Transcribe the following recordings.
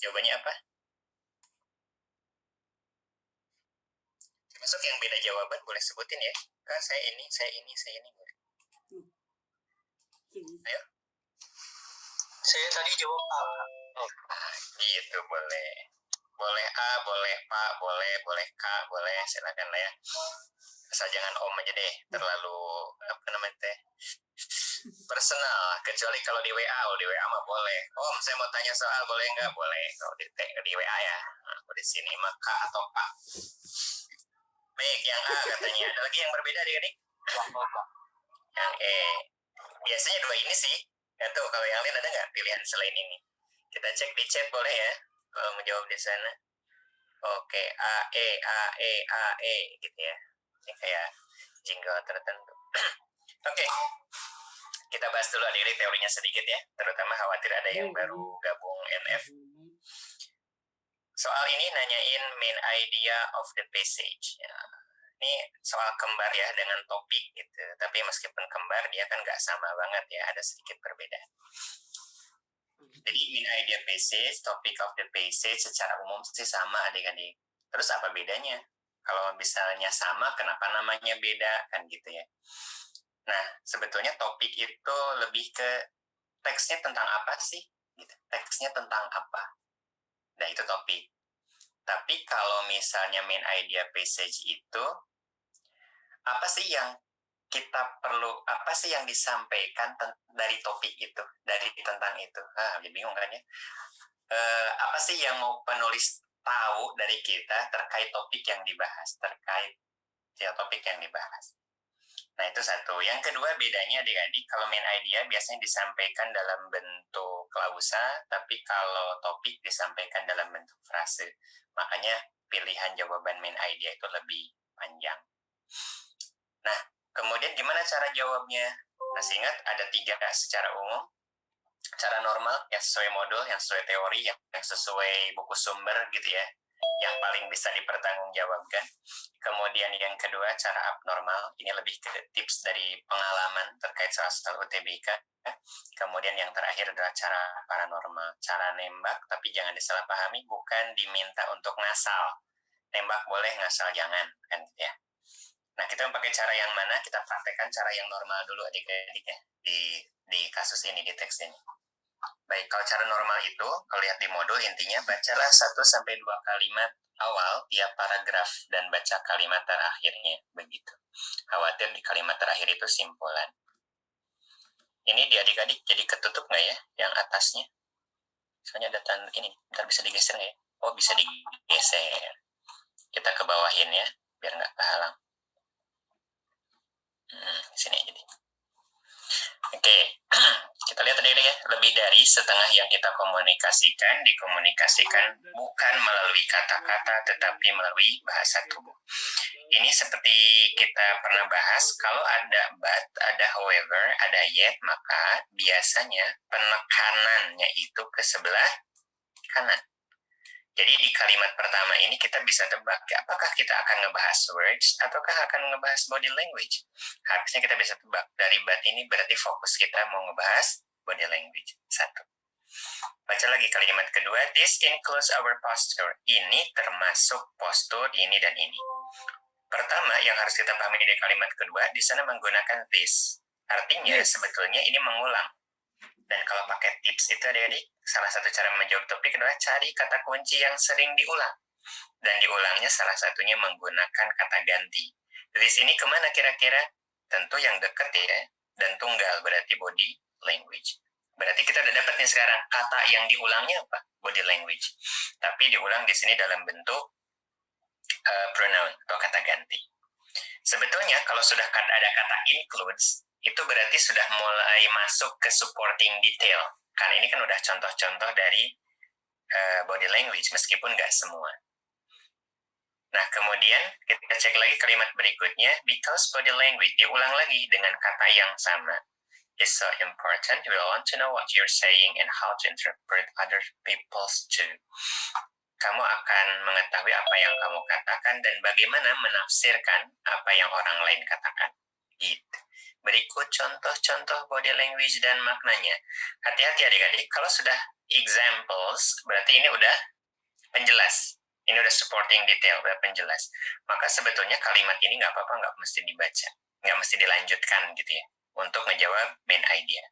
Jawabannya apa? Termasuk yang beda jawaban boleh sebutin ya. Kak, saya ini, saya ini, saya ini. Boleh. Ayo. Saya tadi jawab A. Oh, gitu boleh. Boleh A, boleh Pak, boleh K, boleh. Silakan lah ya. Asal jangan Om aja deh. Terlalu apa namanya teh? Personal. Kecuali kalau di WA, mah boleh. Om, saya mau tanya soal boleh nggak? Boleh. Kalau di WA ya. Nah, di sini mah K atau Pak. Baik, yang A katanya. Ada lagi yang berbeda adik-adik? Yang E. Biasanya dua ini sih. Nggak tahu kalau yang lain ada nggak pilihan selain ini? Kita cek di chat boleh ya. Kalau menjawab di sana. Oke, A, E gitu ya. Ini kayak jingle tertentu. Oke, kita bahas dulu adik-adik teorinya sedikit ya. Terutama khawatir ada yang baru gabung NF. Soal ini nanyain main idea of the passage. Ya, ini soal kembar ya dengan topik gitu. Tapi meskipun kembar dia kan nggak sama banget ya. Ada sedikit perbedaan. Jadi main idea passage, topic of the passage secara umum sih sama adik-adik. Terus apa bedanya? Kalau misalnya sama, kenapa namanya beda? Kan gitu ya. Nah, sebetulnya topik itu lebih ke teksnya tentang apa sih? Gitu. Teksnya tentang apa? Nah, itu topik. Tapi kalau misalnya main idea passage itu, apa sih yang kita perlu, apa sih yang disampaikan dari topik itu, dari tentang itu? Jadi bingung kan ya? Apa sih yang mau penulis tahu dari kita terkait topik yang dibahas, terkait ya topik yang dibahas. Nah, itu satu. Yang kedua bedanya adik-adik, kalau main idea biasanya disampaikan dalam bentuk klausa, tapi kalau topik disampaikan dalam bentuk frase. Makanya pilihan jawaban main idea itu lebih panjang. Nah, kemudian gimana cara jawabnya? Masih ingat ada 3 secara umum. Cara normal, yang sesuai modul, yang sesuai teori, yang sesuai buku sumber gitu ya, yang paling bisa dipertanggungjawabkan. Kemudian yang kedua, cara abnormal, ini lebih ke tips dari pengalaman terkait soal UTBK. Kemudian yang terakhir adalah cara paranormal, cara nembak, tapi jangan disalahpahami, bukan diminta untuk ngasal. Nembak boleh, ngasal jangan, kan gitu ya. Nah, kita pakai cara yang mana? Kita praktekkan cara yang normal dulu adik-adik ya, di kasus ini, di teks ini. Baik, kalau cara normal itu, kalau lihat di modul, intinya bacalah 1-2 kalimat awal tiap paragraf dan baca kalimat terakhirnya, begitu. Khawatir di kalimat terakhir itu simpulan. Ini di adik-adik jadi ketutup nggak ya, yang atasnya? Soalnya ada tanda ini, ntar bisa digeser nggak ya? Oh, bisa digeser. Kita ke bawahin ya, biar nggak kehalang. Sini aja deh. Oke, kita lihat tadi ya, lebih dari setengah yang kita dikomunikasikan bukan melalui kata-kata tetapi melalui bahasa tubuh. Ini seperti kita pernah bahas, kalau ada but, ada however, ada yet, maka biasanya penekanannya itu ke sebelah kanan. Jadi di kalimat pertama ini kita bisa tebak, apakah kita akan ngebahas words ataukah akan ngebahas body language. Harusnya kita bisa tebak, dari but ini berarti fokus kita mau ngebahas body language. 1. Baca lagi kalimat kedua, this includes our posture. Ini termasuk postur ini dan ini. Pertama yang harus kita pahami di kalimat kedua, di sana menggunakan this. Artinya sebetulnya ini mengulang. Dan kalau pakai tips itu adik-adik, salah satu cara menjawab topik adalah cari kata kunci yang sering diulang. Dan diulangnya salah satunya menggunakan kata ganti. Di sini kemana kira-kira? Tentu yang dekat ya. Dan tunggal berarti body language. Berarti kita udah dapat nih sekarang kata yang diulangnya apa? Body language. Tapi diulang di sini dalam bentuk pronoun atau kata ganti. Sebetulnya kalau sudah ada kata includes, itu berarti sudah mulai masuk ke supporting detail. Karena ini kan udah contoh-contoh dari body language, meskipun nggak semua. Nah, kemudian kita cek lagi kalimat berikutnya, because body language, diulang lagi dengan kata yang sama. It's so important, we want to know what you're saying and how to interpret other people's too. Kamu akan mengetahui apa yang kamu katakan dan bagaimana menafsirkan apa yang orang lain katakan. Gitu. Berikut contoh-contoh body language dan maknanya. Hati-hati adik-adik, kalau sudah examples, berarti berarti ini udah penjelas. Ini udah supporting detail, udah penjelas. Maka sebetulnya kalimat ini nggak apa-apa, nggak mesti dibaca. Nggak mesti dilanjutkan gitu ya. Untuk menjawab main idea.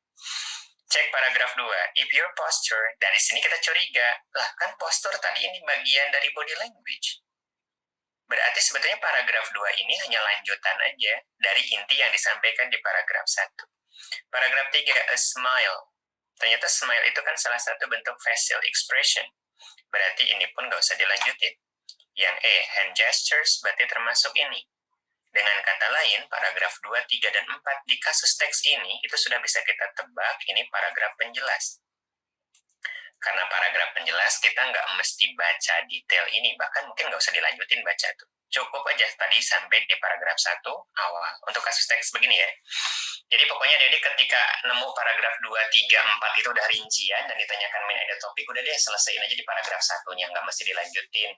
Cek paragraf 2. If your posture, dari sini kita curiga, lah kan postur tadi ini bagian dari body language. Berarti sebetulnya paragraf 2 ini hanya lanjutan aja dari inti yang disampaikan di paragraf 1. Paragraf 3, a smile. Ternyata smile itu kan salah satu bentuk facial expression. Berarti ini pun nggak usah dilanjutin. Yang hand gestures berarti termasuk ini. Dengan kata lain, paragraf 2, 3, dan 4 di kasus teks ini, itu sudah bisa kita tebak, ini paragraf penjelas. Karena paragraf penjelas, kita nggak mesti baca detail ini, bahkan mungkin nggak usah dilanjutin baca itu. Cukup aja tadi sampai di paragraf 1 awal. Untuk kasus teks begini ya. Jadi pokoknya jadi ketika nemu paragraf 2, 3, 4 itu udah rincian, dan ditanyakan main idea topik, udah deh selesaiin aja di paragraf 1-nya, nggak mesti dilanjutin.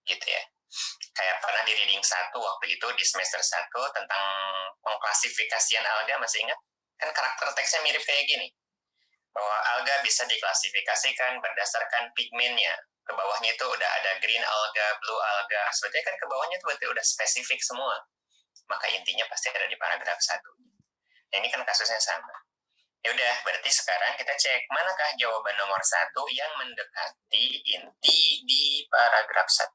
Gitu ya. Kayak pernah di reading 1 waktu itu di semester 1 tentang pengklasifikasian alga, masih ingat? Kan karakter teksnya mirip kayak gini. Bahwa alga bisa diklasifikasikan berdasarkan pigmennya. Ke bawahnya itu udah ada green alga, blue alga. Sebetulnya kan ke bawahnya itu berarti udah spesifik semua. Maka intinya pasti ada di paragraf 1. Nah, ini kan kasusnya sama. Ya udah, berarti sekarang kita cek manakah jawaban nomor 1 yang mendekati inti di paragraf 1.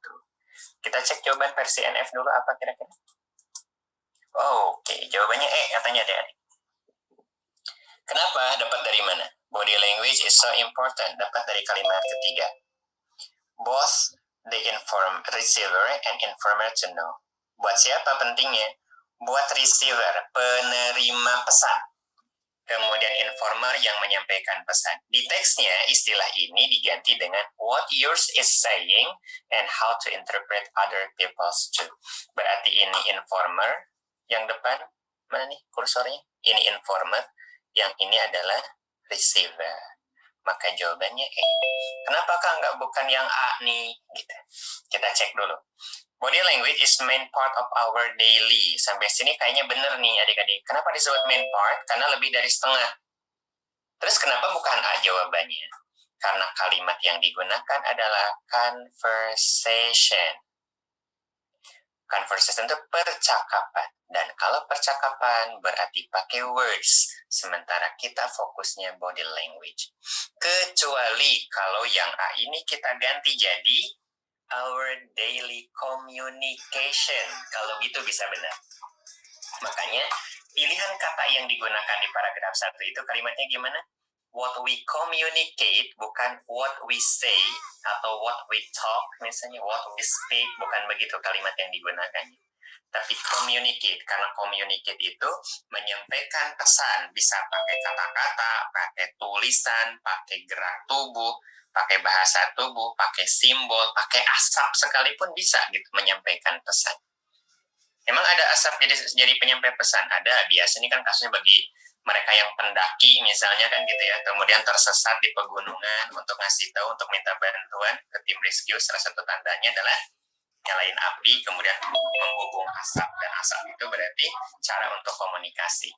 Kita cek jawaban versi NF dulu apa kira-kira. Oke, jawabannya katanya adik-adik. Kenapa? Dapat dari mana? Body language is so important. Dapat dari kalimat ketiga. Both the receiver and informer to know. Buat siapa pentingnya? Buat receiver, penerima pesan. Kemudian informer yang menyampaikan pesan. Di teksnya, istilah ini diganti dengan what yours is saying and how to interpret other people's too. Berarti ini informer, yang depan, mana nih kursornya? Ini informer, yang ini adalah receiver. Maka jawabannya Kenapakah nggak bukan yang A nih? Gitu. Kita cek dulu. Body language is main part of our daily. Sampai sini kayaknya bener nih adik-adik. Kenapa disebut main part? Karena lebih dari setengah. Terus kenapa bukan A jawabannya? Karena kalimat yang digunakan adalah conversation. Conversation itu percakapan. Dan kalau percakapan berarti pakai words. Sementara kita fokusnya body language. Kecuali kalau yang A ini kita ganti jadi our daily communication. Kalau gitu bisa benar. Makanya pilihan kata yang digunakan di paragraf 1 itu kalimatnya gimana? What we communicate, bukan what we say, atau what we talk, misalnya what we speak, bukan begitu kalimat yang digunakan. Tapi communicate, karena communicate itu menyampaikan pesan, bisa pakai kata-kata, pakai tulisan, pakai gerak tubuh, pakai bahasa tubuh, pakai simbol, pakai asap sekalipun bisa gitu menyampaikan pesan. Emang ada asap jadi penyampai pesan? Ada, biasanya kan kasusnya bagi mereka yang pendaki misalnya kan gitu ya, kemudian tersesat di pegunungan untuk ngasih tahu, untuk minta bantuan ke tim rescue. Salah satu tandanya adalah nyalain api, kemudian membumbung asap, dan asap itu berarti cara untuk komunikasi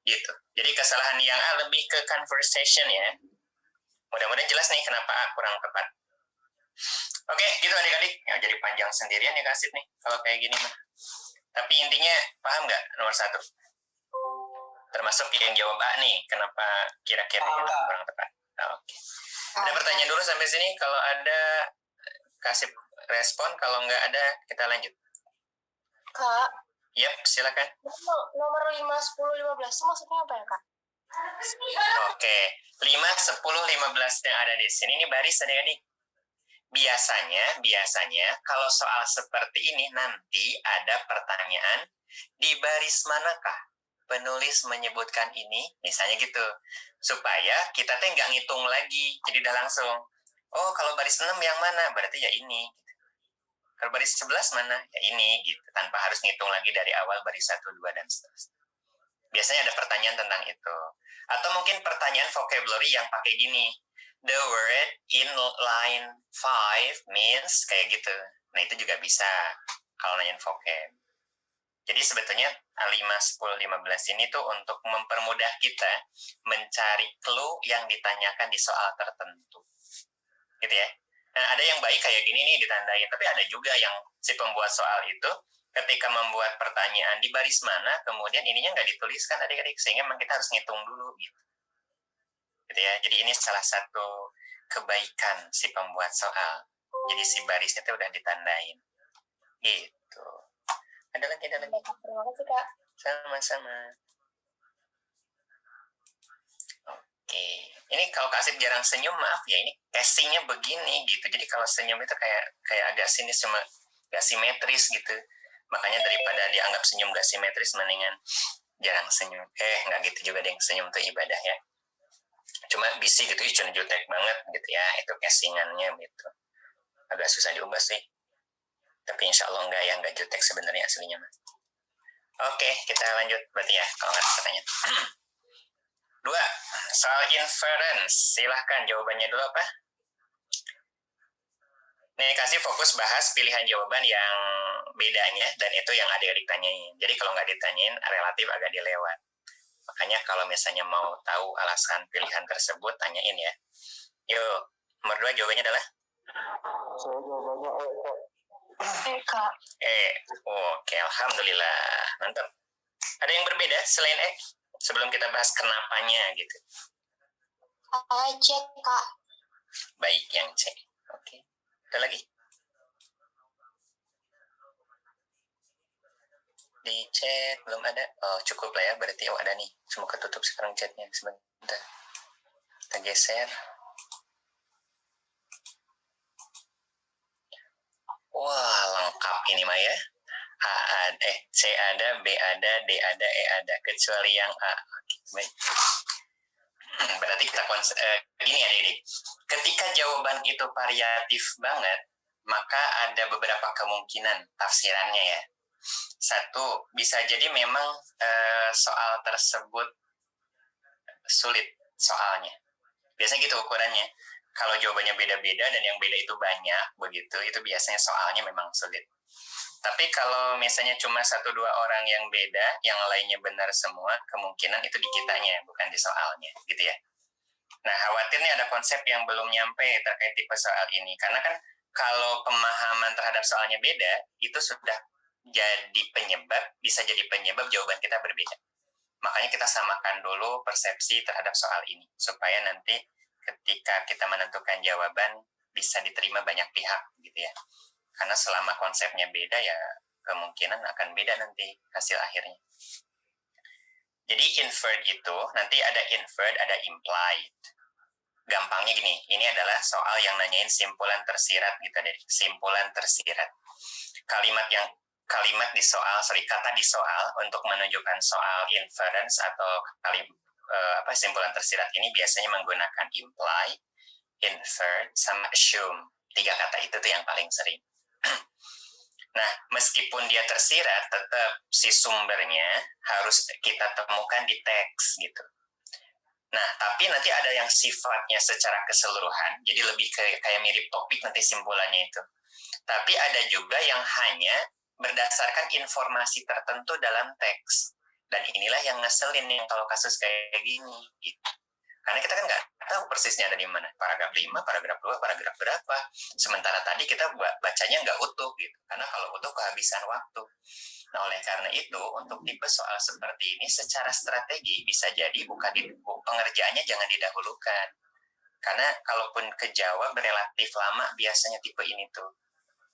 gitu. Jadi kesalahan yang A lebih ke conversation ya. Mudah-mudahan jelas nih kenapa A kurang tepat. Oke, gitu adik-adik. Ya, jadi panjang sendirian ya kasih nih kalau kayak gini mah. Tapi intinya paham nggak nomor 1? Termasuk yang jawab A nih, kenapa kira-kira kurang tepat. Oke. Ada pertanyaan dulu sampai sini. Kalau ada kasih respon, kalau nggak ada kita lanjut. Kak. Yap, silakan. Nomor 5, 10, 15 itu maksudnya apa ya, Kak? Oke, 5, 10, 15 yang ada di sini ini baris adik-adik. Biasanya kalau soal seperti ini nanti ada pertanyaan di baris manakah penulis menyebutkan ini, misalnya gitu. Supaya kita teh nggak ngitung lagi, jadi udah langsung. Oh, kalau baris 6 yang mana? Berarti ya ini. Kalau baris 11 mana? Ya ini gitu. Tanpa harus ngitung lagi dari awal baris 1, 2, dan seterusnya. Biasanya ada pertanyaan tentang itu. Atau mungkin pertanyaan vocabulary yang pakai gini. The word in line 5 means kayak gitu. Nah, itu juga bisa kalau nanyain vocab. Jadi sebetulnya 5, 10, 15 ini tuh untuk mempermudah kita mencari clue yang ditanyakan di soal tertentu. gitu ya. Nah, ada yang baik kayak gini nih ditandain, tapi ada juga yang si pembuat soal itu ketika membuat pertanyaan di baris mana, kemudian ininya nggak dituliskan adik-adik, sehingga memang kita harus ngitung dulu gitu. Gitu ya. Jadi ini salah satu kebaikan si pembuat soal. Jadi si barisnya itu udah ditandain. Gitu. Ada lagi? Terima kasih, Kak. Sama-sama. Oke. Ini kalau Kak Asif jarang senyum, maaf ya, ini casingnya begini gitu. Jadi kalau senyum itu kayak agak sinis, cuma gak simetris gitu. Makanya daripada dianggap senyum gak simetris, mendingan jarang senyum. Nggak gitu juga deh, senyum itu ibadah ya. Cuma bisi gitu, jutek banget gitu ya, itu casingannya gitu. Agak susah diubah sih. Tapi insya Allah nggak jutek sebenarnya aslinya mah. Oke, kita lanjut berarti ya, kalau nggak ada pertanyaan. 2. Soal inference. Silahkan jawabannya dulu apa? Nih, kasih fokus bahas pilihan jawaban yang bedanya, dan itu yang adik-adik tanyain. Jadi kalau nggak ditanyain, relatif agak dilewat. Makanya kalau misalnya mau tahu alasan pilihan tersebut, tanyain ya. Yuk, nomor 2 jawabannya adalah? Saya jawabannya Kak. Oke, alhamdulillah. Mantap. Ada yang berbeda selain sebelum kita bahas kenapanya gitu? Cek, Kak. Baik, yang C. Oke. Ada lagi? Di chat belum ada. Oh, cukup lah ya, berarti ada nih. Semoga tutup sekarang chatnya. Sebentar. Kita geser. Wah, lengkap ini mah ya. C ada, B ada, D ada, E ada. Kecuali yang A. Oke, baik. Berarti kita gini ya, Dede. Ketika jawaban itu variatif banget, maka ada beberapa kemungkinan tafsirannya ya. 1, bisa jadi memang soal tersebut sulit soalnya. Biasanya gitu ukurannya. Kalau jawabannya beda-beda dan yang beda itu banyak, begitu, itu biasanya soalnya memang sulit. Tapi kalau misalnya cuma 1-2 orang yang beda, yang lainnya benar semua, kemungkinan itu di kitanya, bukan di soalnya, gitu ya. Nah, khawatirnya ada konsep yang belum nyampe terkait tipe soal ini. Karena kan kalau pemahaman terhadap soalnya beda, itu sudah jadi penyebab, bisa jadi penyebab jawaban kita berbeda. Makanya kita samakan dulu persepsi terhadap soal ini, supaya nanti ketika kita menentukan jawaban, bisa diterima banyak pihak, gitu ya. Karena selama konsepnya beda, ya kemungkinan akan beda nanti hasil akhirnya. Jadi inferred itu, nanti ada inferred, ada implied. Gampangnya gini, ini adalah soal yang nanyain simpulan tersirat gitu deh, simpulan tersirat. Kalimat di soal, kata di soal untuk menunjukkan soal inference atau simpulan tersirat ini biasanya menggunakan imply, infer, sama assume. 3 kata itu tuh yang paling sering. Nah, meskipun dia tersirat, tetap si sumbernya harus kita temukan di teks gitu. Nah, tapi nanti ada yang sifatnya secara keseluruhan, jadi lebih kayak mirip topik nanti simpulannya itu. Tapi ada juga yang hanya berdasarkan informasi tertentu dalam teks. Dan inilah yang ngeselin yang kalau kasus kayak gini. Gitu. Karena kita kan nggak tahu persisnya ada di mana. Paragraf 5, paragraf 2, paragraf berapa. Sementara tadi kita bacanya nggak utuh gitu. Karena kalau utuh kehabisan waktu. Nah, oleh karena itu, untuk tipe soal seperti ini secara strategi bisa jadi pengerjaannya jangan didahulukan. Karena kalaupun kejawab relatif lama biasanya tipe ini tuh.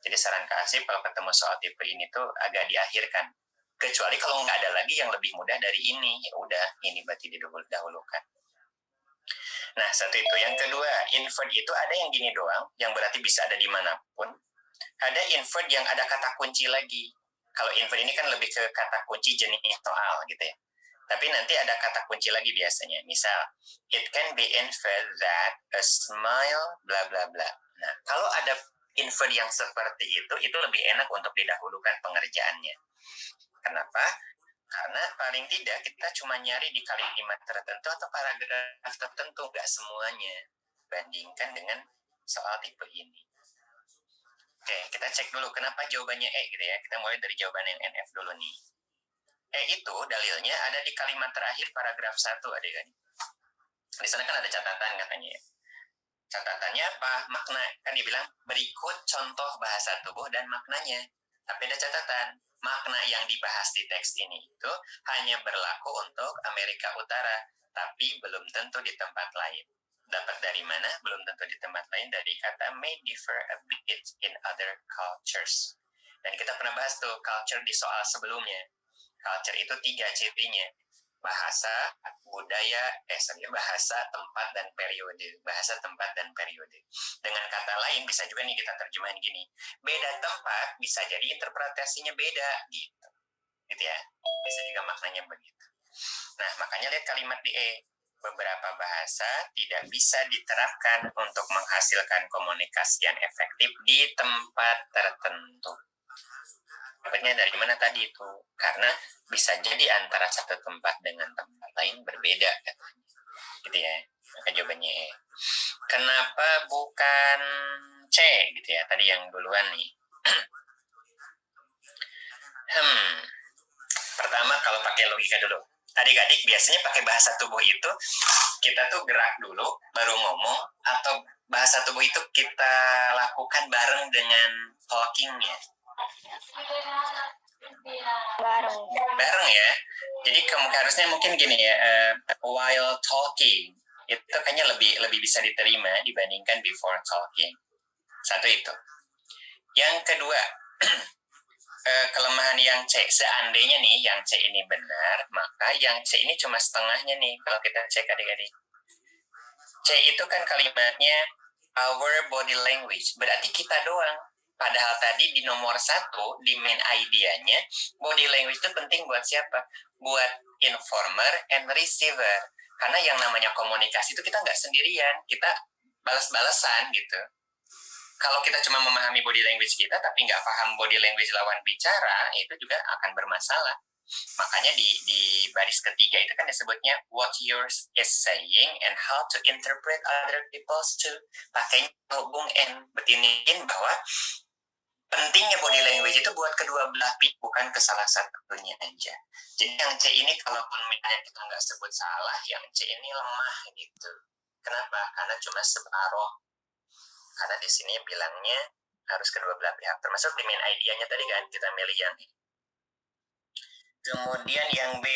Jadi saran Kak Asif kalau ketemu soal tipe ini tuh agak diakhirkan. Kecuali kalau nggak ada lagi yang lebih mudah dari ini, ya udah ini berarti didahulukan. Nah, satu itu. Yang kedua, inferred itu ada yang gini doang, yang berarti bisa ada dimanapun. Ada inferred yang ada kata kunci lagi. Kalau inferred ini kan lebih ke kata kunci jenis soal gitu ya. Tapi nanti ada kata kunci lagi biasanya. Misal, it can be inferred that a smile bla bla bla. Nah, kalau ada inferred yang seperti itu lebih enak untuk didahulukan pengerjaannya. Kenapa? Karena paling tidak kita cuma nyari di kalimat tertentu atau paragraf tertentu, nggak semuanya. Bandingkan dengan soal tipe ini. Oke, kita cek dulu kenapa jawabannya E gitu ya. Kita mulai dari jawaban yang NF dulu nih. E itu dalilnya ada di kalimat terakhir paragraf 1 adik-adik. Di sana kan ada catatan katanya ya. Catatannya apa? Makna. Kan dibilang berikut contoh bahasa tubuh dan maknanya. Tapi ada catatan. Makna yang dibahas di teks ini itu hanya berlaku untuk Amerika Utara, tapi belum tentu di tempat lain. Dapat dari mana? Belum tentu di tempat lain, dari kata may differ a bit in other cultures. Dan kita pernah bahas tuh culture di soal sebelumnya. Culture itu 3 cirinya. Bahasa, budaya, bahasa, tempat, dan periode. Bahasa, tempat, dan periode. Dengan kata lain, bisa juga nih kita terjemahin gini. Beda tempat, bisa jadi interpretasinya beda, gitu. Gitu ya. Bisa juga maknanya begitu. Nah, makanya lihat kalimat di E. Beberapa bahasa tidak bisa diterapkan untuk menghasilkan komunikasi yang efektif di tempat tertentu. Dapatnya dari mana tadi itu? Karena bisa jadi antara satu tempat dengan tempat lain berbeda, gitu ya. Maka jawabannya E. Kenapa bukan C, gitu ya? Tadi yang duluan nih. Pertama kalau pakai logika dulu. Adik-adik biasanya pakai bahasa tubuh itu kita tuh gerak dulu baru ngomong, atau bahasa tubuh itu kita lakukan bareng dengan talkingnya. Bareng ya. Jadi harusnya mungkin gini ya, while talking itu kayaknya lebih bisa diterima dibandingkan before talking. Satu itu. Yang kedua, kelemahan yang C. Seandainya nih yang C ini benar, maka yang C ini cuma setengahnya nih kalau kita cek adik-adik. C itu kan kalimatnya our body language, berarti kita doang. Padahal tadi di nomor 1, di main idea-nya, body language itu penting buat siapa? Buat informer and receiver. Karena yang namanya komunikasi itu kita nggak sendirian, kita balas-balasan gitu. Kalau kita cuma memahami body language kita, tapi nggak paham body language lawan bicara, itu juga akan bermasalah. Makanya di baris ketiga itu kan disebutnya what yours is saying and how to interpret other people's too. Pakainya hubung and betiniin bahwa pentingnya body language itu buat kedua belah pihak, bukan ke salah satunya aja. Jadi yang C ini kalaupun misalnya kita nggak sebut salah, yang C ini lemah gitu. Kenapa? Karena cuma separoh. Karena di sini bilangnya harus kedua belah pihak. Termasuk di main idea-nya tadi kan kita milih yang ini. Kemudian yang B,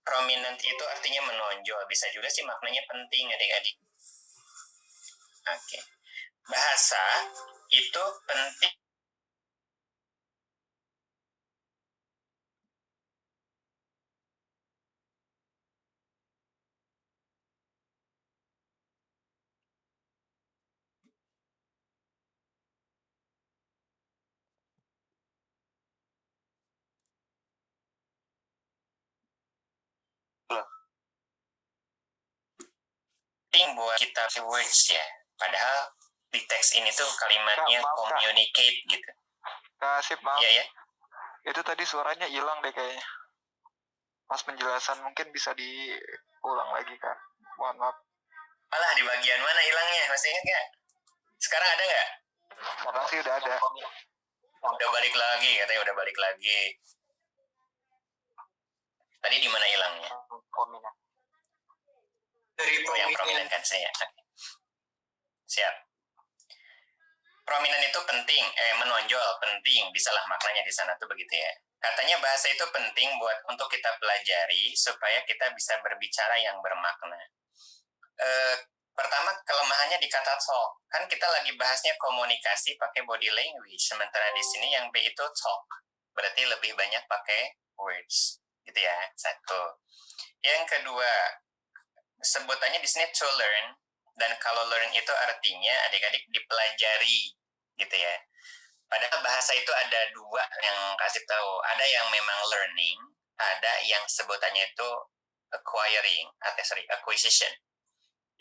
prominent itu artinya menonjol. Bisa juga sih maknanya penting adik-adik. Oke. Bahasa itu penting. Penting buat kita words ya. Padahal di teks ini tuh kalimatnya Kak, maaf, Kak. communicate gitu. Kak Sip, maaf. Iya ya. Itu tadi suaranya hilang deh kayaknya. Pas penjelasan mungkin bisa diulang lagi, Kak. Mohon maaf. Malah di bagian mana hilangnya? Masih ingat nggak? Sekarang ada nggak? Sekarang sih udah ada. Udah balik lagi, katanya udah balik lagi. Tadi di mana hilangnya? Prominent. Oh, yang prominent kan saya. Siap. Prominent itu penting, menonjol, penting. Bisalah maknanya di sana tuh begitu ya. Katanya bahasa itu penting untuk kita pelajari supaya kita bisa berbicara yang bermakna. Pertama, kelemahannya di kata talk. Kan kita lagi bahasnya komunikasi pakai body language. Sementara di sini yang B itu talk. Berarti lebih banyak pakai words. Gitu ya, satu. Yang kedua, sebutannya di sini to learn. Dan kalau learn itu artinya adik-adik dipelajari. Gitu ya. Padahal bahasa itu ada dua yang kasih tahu. Ada yang memang learning, ada yang sebutannya itu acquisition.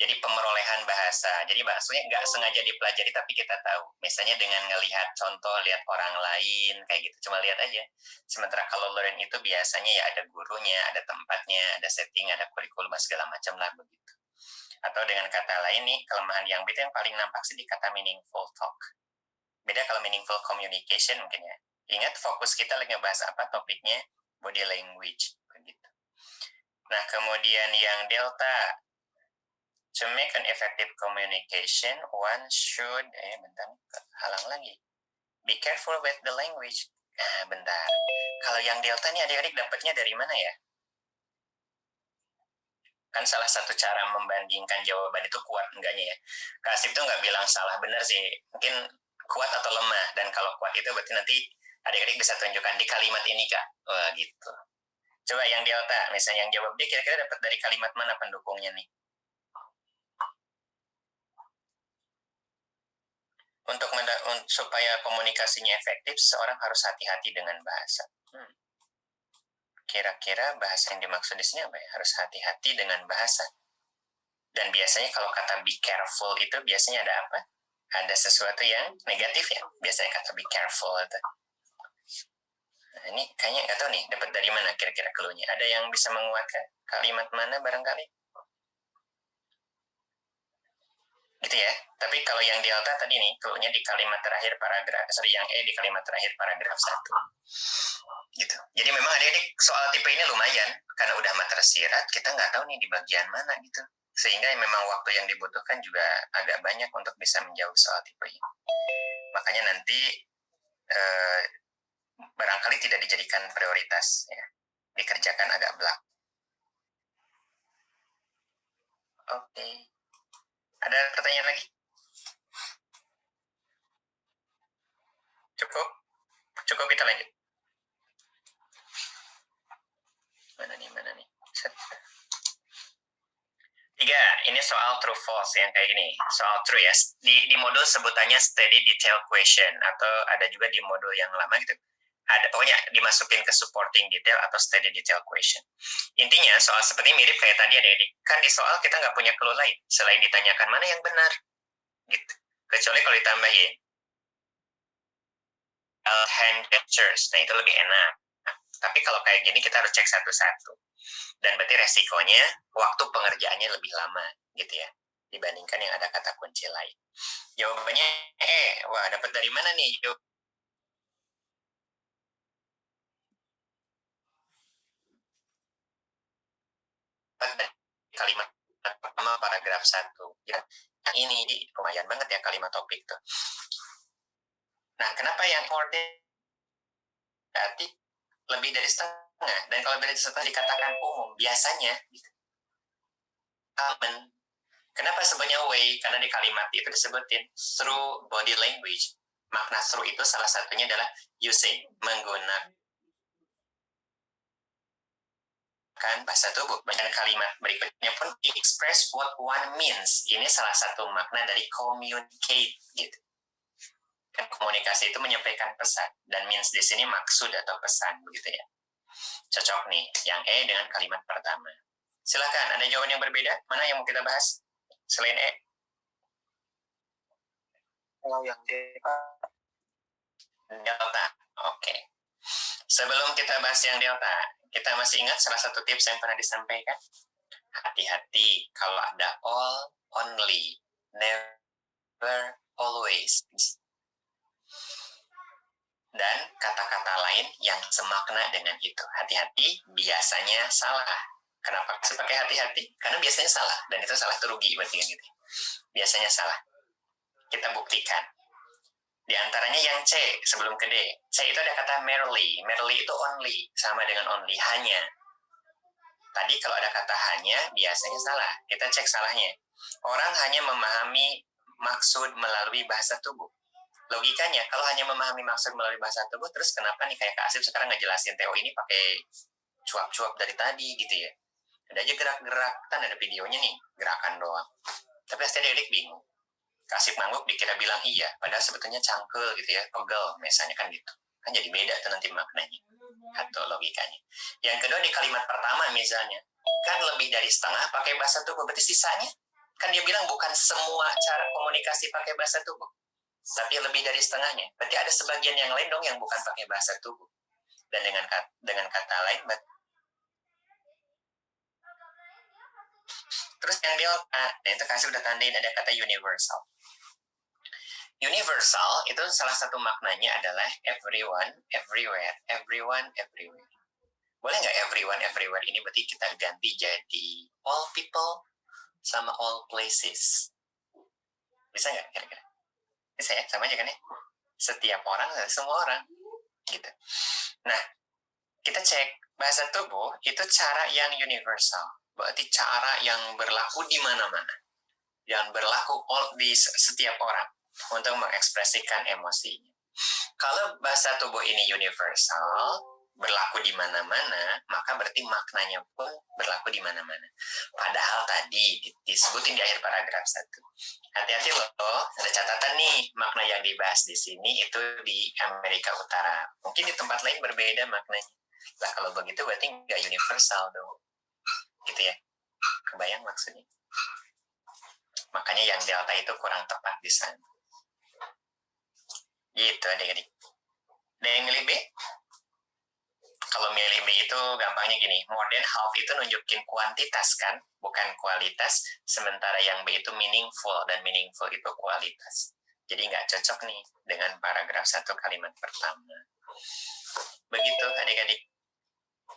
Jadi pemerolehan bahasa. Jadi maksudnya nggak sengaja dipelajari tapi kita tahu. Misalnya dengan ngelihat contoh, lihat orang lain, kayak gitu. Cuma lihat aja. Sementara kalau learn itu biasanya ya ada gurunya, ada tempatnya, ada setting, ada kurikulum, segala macam lah begitu. Atau dengan kata lain nih, kelemahan yang beda yang paling nampak sih di kata meaningful talk. Beda kalau meaningful communication mungkin ya. Ingat fokus kita lagi ngebahas apa topiknya? Body language. Begitu. Nah kemudian yang delta, To make an effective communication, one should, bentar, halang lagi. Be careful with the language. Bentar. Kalau yang delta nih adik-adik dapatnya dari mana ya? Kan salah satu cara membandingkan jawaban itu kuat enggaknya ya. Kak Asif tuh nggak bilang salah benar sih. Mungkin kuat atau lemah. Dan kalau kuat itu berarti nanti adik-adik bisa tunjukkan di kalimat ini, Kak. Wah, gitu. Coba yang delta, misalnya yang jawab dia kira-kira dapat dari kalimat mana pendukungnya nih? Supaya komunikasinya efektif, seorang harus hati-hati dengan bahasa. Kira-kira bahasa yang dimaksud di sini apa ya? Harus hati-hati dengan bahasa. Dan biasanya kalau kata be careful itu biasanya ada apa? Ada sesuatu yang negatif ya. Biasanya kata be careful itu. Nah, ini kayaknya nggak tahu nih, dapat dari mana kira-kira clue-nya. Ada yang bisa menguatkan kalimat mana barangkali? Gitu ya. Tapi kalau yang delta tadi nih, clue-nya di kalimat terakhir paragraf, yang E di kalimat terakhir paragraf 1. Gitu. Jadi memang adik-adik soal tipe ini lumayan, karena udah mata tersirat, kita nggak tahu nih di bagian mana gitu. Sehingga memang waktu yang dibutuhkan juga agak banyak untuk bisa menjawab soal tipe ini. Makanya nanti barangkali tidak dijadikan prioritas, ya. Dikerjakan agak belak. Oke. Ada pertanyaan lagi? Cukup? Cukup kita lanjut. Mana nih? Set. 3, ini soal true false yang kayak gini. Soal true ya. Di modul sebutannya study detail question, atau ada juga di modul yang lama gitu. Ada pokoknya dimasukin ke supporting detail atau study detail question. Intinya soal seperti mirip kayak tadi adik-adik. Kan di soal kita nggak punya clue lain selain ditanyakan mana yang benar. Gitu. Kecuali kalau ditambahin hand gestures. Nah itu lebih enak. Tapi kalau kayak gini kita harus cek satu-satu. Dan berarti resikonya waktu pengerjaannya lebih lama gitu ya, dibandingkan yang ada kata kunci lain. Jawabannya wah dapat dari mana nih? Kalimat pertama paragraf 1 ya. Nah, ini lumayan banget ya kalimat topik tuh. Nah, kenapa yang order berarti lebih dari setengah? Dan kalau dari setengah dikatakan umum, biasanya common. Kenapa sebenarnya way? Karena di kalimat itu disebutin through body language. Makna through itu salah satunya adalah using, menggunakan bahasa tubuh. Banyak kalimat berikutnya pun express what one means. Ini salah satu makna dari communicate gitu. Kan komunikasi itu menyampaikan pesan, dan means di sini maksud atau pesan begitu ya. Cocok nih yang E dengan kalimat pertama. Silakan, ada jawaban yang berbeda? Mana yang mau kita bahas selain E? Kalau yang Delta. Oke. Sebelum kita bahas yang delta, kita masih ingat salah satu tips yang pernah disampaikan? Hati-hati kalau ada all, only, never, always. Dan kata-kata lain yang semakna dengan itu. Hati-hati biasanya salah. Kenapa saya pakai hati-hati? Karena biasanya salah, dan itu salah itu rugi berarti gitu. Biasanya salah. Kita buktikan. Di antaranya yang C sebelum ke D. C itu ada kata merely. Merely itu only, sama dengan only, hanya. Tadi kalau ada kata hanya, biasanya salah. Kita cek salahnya. Orang hanya memahami maksud melalui bahasa tubuh. Logikanya, kalau hanya memahami maksud melalui bahasa tubuh, terus kenapa nih kayak Kak Asif sekarang ngejelasin TO ini pakai cuap-cuap dari tadi gitu ya. Ada aja gerak-gerak, kan ada videonya nih, gerakan doang. Tapi pasti adik bingung. Kasih mangguk dikira bilang iya, padahal sebetulnya cangkel gitu ya, pegel misalnya kan gitu. Kan jadi beda tuh nanti maknanya atau logikanya. Yang kedua di kalimat pertama misalnya, kan lebih dari setengah pakai bahasa tubuh, berarti sisanya kan dia bilang bukan semua cara komunikasi pakai bahasa tubuh, tapi lebih dari setengahnya. Berarti ada sebagian yang lain dong yang bukan pakai bahasa tubuh. Dan dengan kata lain, terus yang delta, nah itu kasih udah tandain ada kata universal. Universal itu salah satu maknanya adalah everyone, everywhere, everyone, everywhere. Boleh nggak everyone, everywhere ini berarti kita ganti jadi all people, sama all places. Bisa nggak kira-kira? Bisa ya, sama aja kan ya? Setiap orang, semua orang. Gitu. Nah, kita cek bahasa tubuh itu cara yang universal. Berarti cara yang berlaku di mana-mana. Yang berlaku di setiap orang untuk mengekspresikan emosinya. Kalau bahasa tubuh ini universal, berlaku di mana-mana, maka berarti maknanya pun berlaku di mana-mana. Padahal tadi disebutin di akhir paragraf 1. Hati-hati loh, ada catatan nih, makna yang dibahas di sini itu di Amerika Utara. Mungkin di tempat lain berbeda maknanya. Lah kalau begitu berarti nggak universal dong. Gitu ya. Kebayang maksudnya? Makanya yang delta itu kurang tepat di sana. Gitu adik-adik. Dan yang milih B? Kalau milih B itu gampangnya gini, more than half itu nunjukin kuantitas kan, bukan kualitas, sementara yang B itu meaningful, dan meaningful itu kualitas. Jadi nggak cocok nih dengan paragraf 1 kalimat pertama. Begitu adik-adik.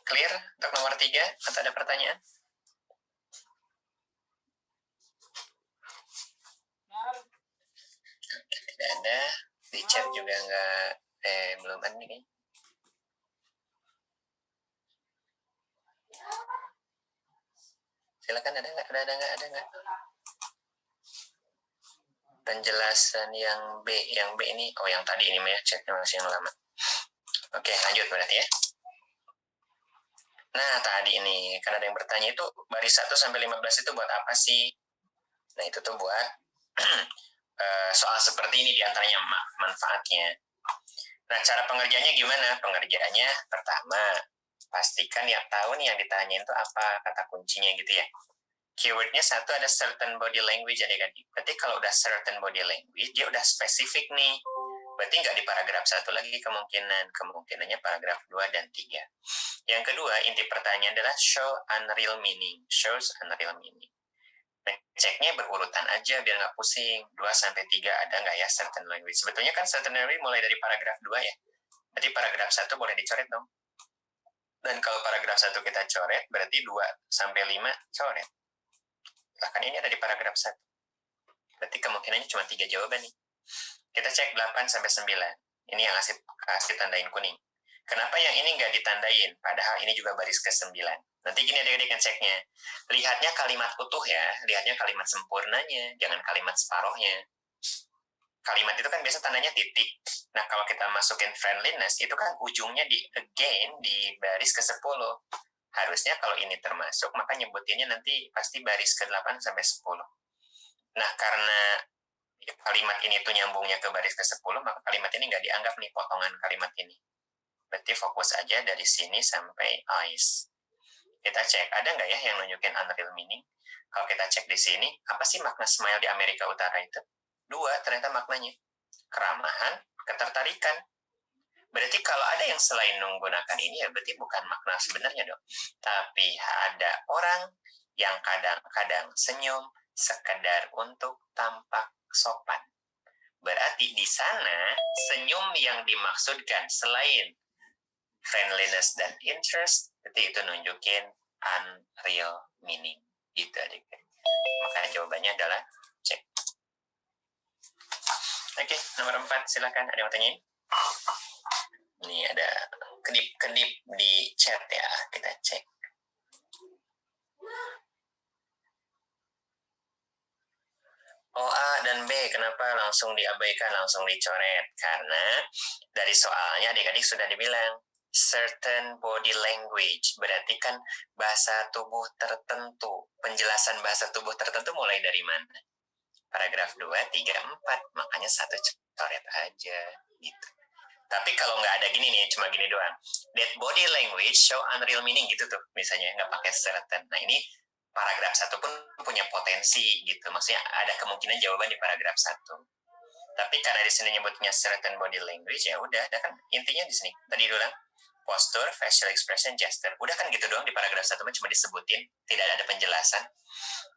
Clear untuk nomor 3? Atau ada pertanyaan? Tidak ada. Di chat juga nggak, belum ada nih kayaknya. Silakan, ada nggak? Penjelasan yang B ini, yang tadi ini ya, chatnya masih yang lama. Oke, lanjut berarti ya. Nah, tadi ini, karena ada yang bertanya itu, baris 1 sampai 15 itu buat apa sih? Nah, itu tuh buat soal seperti ini diantaranya manfaatnya. Nah, cara pengerjaannya gimana? Pengerjaannya pertama, pastikan ya tahu nih yang ditanyain itu apa kata kuncinya gitu ya. Keywordnya 1 ada certain body language adik-adik. Berarti kalau udah certain body language, dia udah spesifik nih. Berarti nggak di paragraf 1 lagi kemungkinannya paragraf 2 dan 3. Yang kedua, inti pertanyaan adalah shows unreal meaning. Ceknya berurutan aja biar nggak pusing. 2-3 ada nggak ya certain language? Sebetulnya kan certain language mulai dari paragraf 2 ya. Berarti paragraf 1 boleh dicoret dong. Dan kalau paragraf 1 kita coret, berarti 2-5 coret. Bahkan ini ada di paragraf 1. Berarti kemungkinannya cuma 3 jawaban nih. Kita cek 8-9. Ini yang kasih tandain kuning. Kenapa yang ini nggak ditandain? Padahal ini juga baris ke-9. Nanti gini adik-adik ngeceknya. Lihatnya kalimat utuh ya. Lihatnya kalimat sempurnanya. Jangan kalimat separohnya. Kalimat itu kan biasa tandanya titik. Nah, kalau kita masukin friendliness, itu kan ujungnya di again di baris ke-10. Harusnya kalau ini termasuk, maka nyebutinnya nanti pasti baris ke-8-10. Nah, karena kalimat ini tuh nyambungnya ke baris ke-10, maka kalimat ini nggak dianggap nih potongan kalimat ini. Berarti fokus aja dari sini sampai eyes. Kita cek, ada nggak ya yang nunjukin unreal meaning? Kalau kita cek di sini, apa sih makna smile di Amerika Utara itu? 2 ternyata maknanya. Keramahan, ketertarikan. Berarti kalau ada yang selain menggunakan ini, ya berarti bukan makna sebenarnya dong. Tapi ada orang yang kadang-kadang senyum sekedar untuk tampak sopan. Berarti di sana senyum yang dimaksudkan selain friendliness dan interest, berarti itu nunjukin unreal meaning. Gitu adik. Maka jawabannya adalah cek. Oke, nomor 4 silakan. Ada yang mau tanyain? Ini ada kedip-kedip di chat ya, kita cek. A dan B kenapa langsung diabaikan, langsung dicoret? Karena dari soalnya adik-adik sudah dibilang certain body language, berarti kan bahasa tubuh tertentu. Penjelasan bahasa tubuh tertentu mulai dari mana? Paragraf 2, 3, 4, makanya 1 coret aja gitu. Tapi kalau nggak ada gini nih, cuma gini doang. That body language show unreal meaning gitu tuh, misalnya nggak pakai certain. Nah ini paragraf 1 pun punya potensi gitu. Maksudnya ada kemungkinan jawaban di paragraf 1. Tapi karena di sini nyebutnya certain body language, ya udah, kan intinya di sini. Tadi ulang, posture, facial expression, gesture. Udah kan gitu doang di paragraf 1 cuma disebutin, tidak ada penjelasan.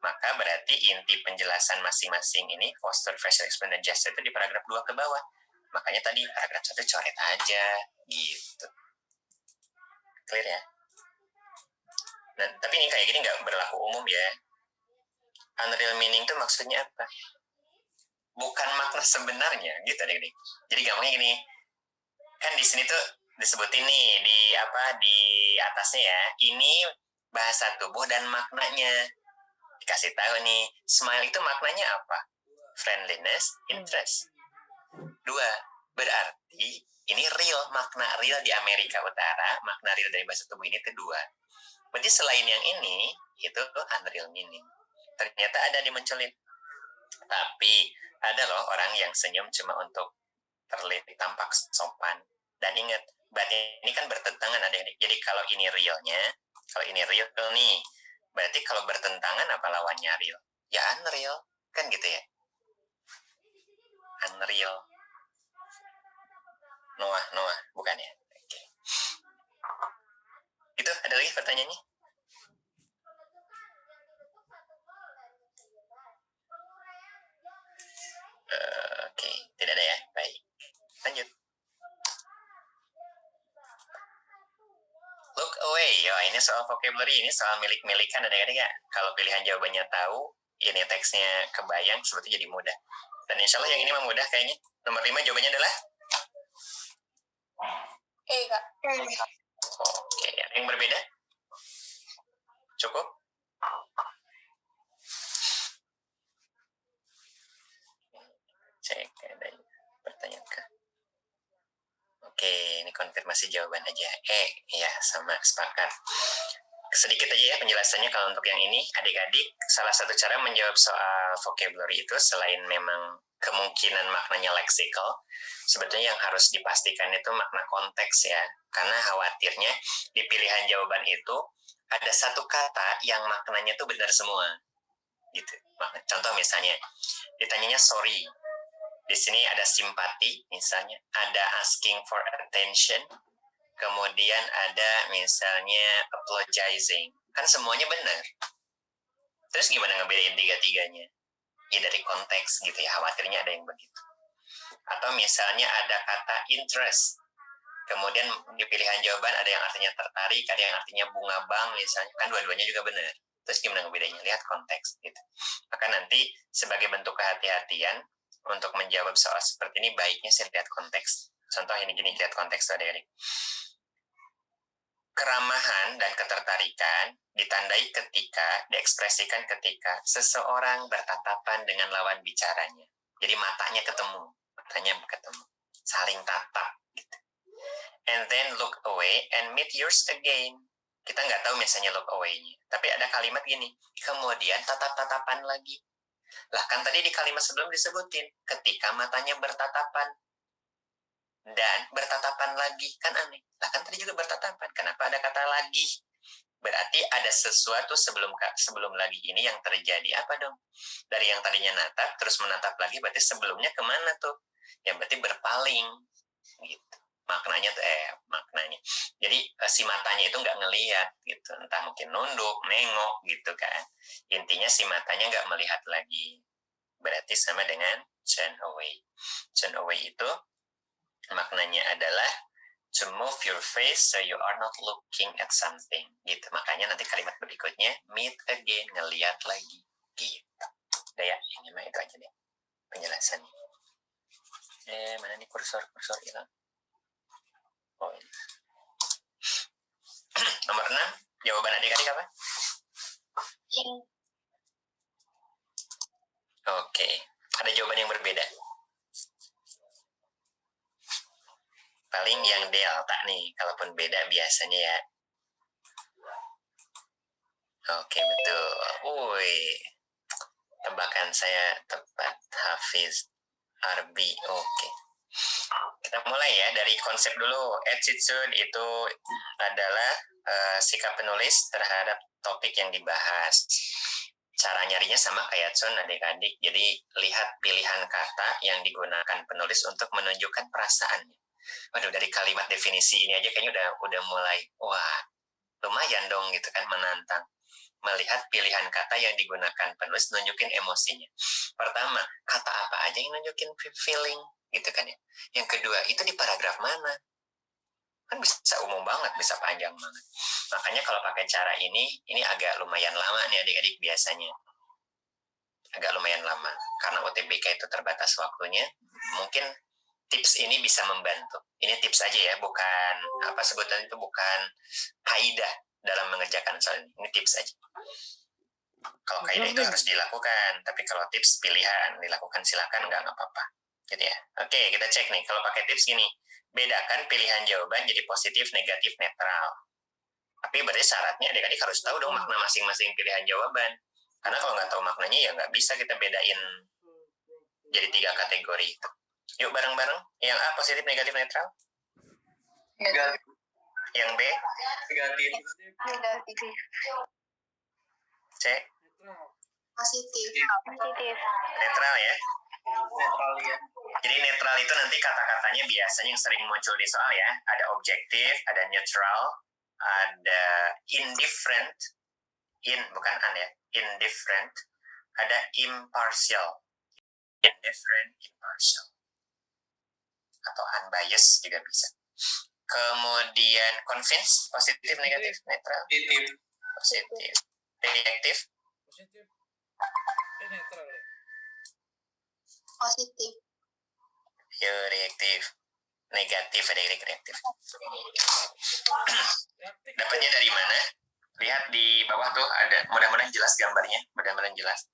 Maka berarti inti penjelasan masing-masing ini, posture, facial expression, dan gesture itu di paragraf 2 ke bawah. Makanya tadi paragraf 1 coret aja gitu. Clear ya? Nah, tapi ini kayak gini nggak berlaku umum ya. Unreal meaning itu maksudnya apa? Bukan makna sebenarnya, gitu adik-adik. Jadi gampangnya gini, kan di sini tuh disebutin nih di atasnya ya, ini bahasa tubuh dan maknanya. Dikasih tahu nih, smile itu maknanya apa? Friendliness, interest. 2, berarti ini real, makna real di Amerika Utara, makna real dari bahasa tubuh ini itu 2. Berarti selain yang ini, itu unreal meaning. Ternyata ada dimunculin. Tapi ada loh orang yang senyum cuma untuk terlihat tampak sopan. Dan ingat, berarti ini kan bertentangan adik-adik. Jadi kalau ini realnya, kalau ini real nih, berarti kalau bertentangan apa lawannya real? Ya unreal, kan gitu ya. Unreal. Noah, bukan ya? Oke. Itu ada lagi pertanyaannya? Oke, tidak ada ya. Baik. Lanjut. Look away. Oh, ini soal vocabulary, ini soal milik-milikan adik-adik ya. Kalau pilihan jawabannya tahu, ini teksnya kebayang, sebetulnya jadi mudah. Dan insya Allah yang ini mah mudah kayaknya. Nomor 5 jawabannya adalah? Kak. Oke, ada yang berbeda? Cukup? Cek, ada pertanyaan kah? Oke, ini konfirmasi jawaban aja. Ya, sama, sepakat. Sedikit aja ya penjelasannya kalau untuk yang ini, adik-adik, salah satu cara menjawab soal vocabulary itu selain memang kemungkinan maknanya leksikal, sebetulnya yang harus dipastikan itu makna konteks ya. Karena khawatirnya di pilihan jawaban itu ada satu kata yang maknanya tuh benar semua. Gitu. Contoh misalnya, ditanyanya sorry. Di sini ada simpati misalnya, ada asking for attention, kemudian ada misalnya apologizing. Kan semuanya benar. Terus gimana ngebedain tiga-tiganya? Ya dari konteks gitu ya, khawatirnya ada yang begitu. Atau misalnya ada kata interest. Kemudian di pilihan jawaban ada yang artinya tertarik, ada yang artinya bunga bank misalnya. Kan dua-duanya juga benar. Terus gimana ngebedanya? Lihat konteks gitu. Maka nanti sebagai bentuk kehati-hatian untuk menjawab soal seperti ini, baiknya saya lihat konteks. Contoh ini gini, lihat konteks tadi. Keramahan dan ketertarikan ditandai ketika, diekspresikan ketika seseorang bertatapan dengan lawan bicaranya. Jadi matanya ketemu, saling tatap. Gitu. And then look away and meet yours again. Kita nggak tahu misalnya look away-nya, tapi ada kalimat gini, kemudian tatap-tatapan lagi. Lah kan tadi di kalimat sebelum disebutin, ketika matanya bertatapan dan bertatapan lagi, kan aneh. Lah kan tadi juga bertatapan, kenapa ada kata lagi? Berarti ada sesuatu sebelum lagi ini yang terjadi apa dong? Dari yang tadinya natap terus menatap lagi, berarti sebelumnya kemana tuh? Ya berarti berpaling gitu. Maknanya jadi si matanya itu nggak ngelihat gitu, entah mungkin nunduk, nengok gitu kan. Intinya si matanya nggak melihat lagi, berarti sama dengan turn away. Turn away itu maknanya adalah to move your face so you are not looking at something gitu. Makanya nanti kalimat berikutnya meet again, ngelihat lagi gitu. Udah ya, ini mah itu aja deh penjelasannya. Mana nih kursor hilang. Oh ini. Nomor 6, jawaban adik-adik apa? Oke, ada jawaban yang berbeda. Paling yang delta nih, kalaupun beda biasanya ya. Oke, betul. Woi, tebakan saya tepat, Hafiz Arbi. Oke. Kita mulai ya dari konsep dulu. Attitude itu adalah sikap penulis terhadap topik yang dibahas. Cara nyarinya sama kayak Sun adik-adik. Jadi lihat pilihan kata yang digunakan penulis untuk menunjukkan perasaannya. Waduh, dari kalimat definisi ini aja kayaknya udah mulai wah, lumayan dong gitu kan, menantang. Melihat pilihan kata yang digunakan penulis nunjukin emosinya. Pertama, kata apa aja yang nunjukin feeling gitu kan ya. Yang kedua, itu di paragraf mana? Kan bisa umum banget, bisa panjang banget. Makanya kalau pakai cara ini agak lumayan lama nih adik-adik biasanya. agak lumayan lama. Karena UTBK itu terbatas waktunya, mungkin tips ini bisa membantu. Ini tips aja ya, bukan apa sebutan itu, bukan kaidah dalam mengerjakan soal ini. Ini tips aja. Kalau kaidah itu harus dilakukan, tapi kalau tips pilihan dilakukan silakan, nggak apa-apa. Gitu ya. Oke, kita cek nih. Kalau pakai tips gini, bedakan pilihan jawaban jadi positif, negatif, netral. Tapi berarti syaratnya adik-adik harus tahu dong makna masing-masing pilihan jawaban. Karena kalau nggak tahu maknanya ya nggak bisa kita bedain jadi 3 kategori itu. Yuk bareng-bareng. Yang A positif, negatif, netral. Negatif. Yang B Negatif. Negatif. C Positif. Positif. netral ya. Netral ya. Jadi netral itu nanti kata-katanya biasanya yang sering muncul di soal ya. Ada objektif, ada neutral, ada indifferent, bukan an ya, indifferent, ada impartial, indifferent, impartial, atau unbiased juga bisa. Kemudian convince, positif, negatif, netral, positif, reaktif, netral ya. Positif. reaktif, negatif, ada reaktif. Dapatnya dari mana? Lihat di bawah tuh ada, mudah-mudahan jelas gambarnya, mudah-mudahan jelas.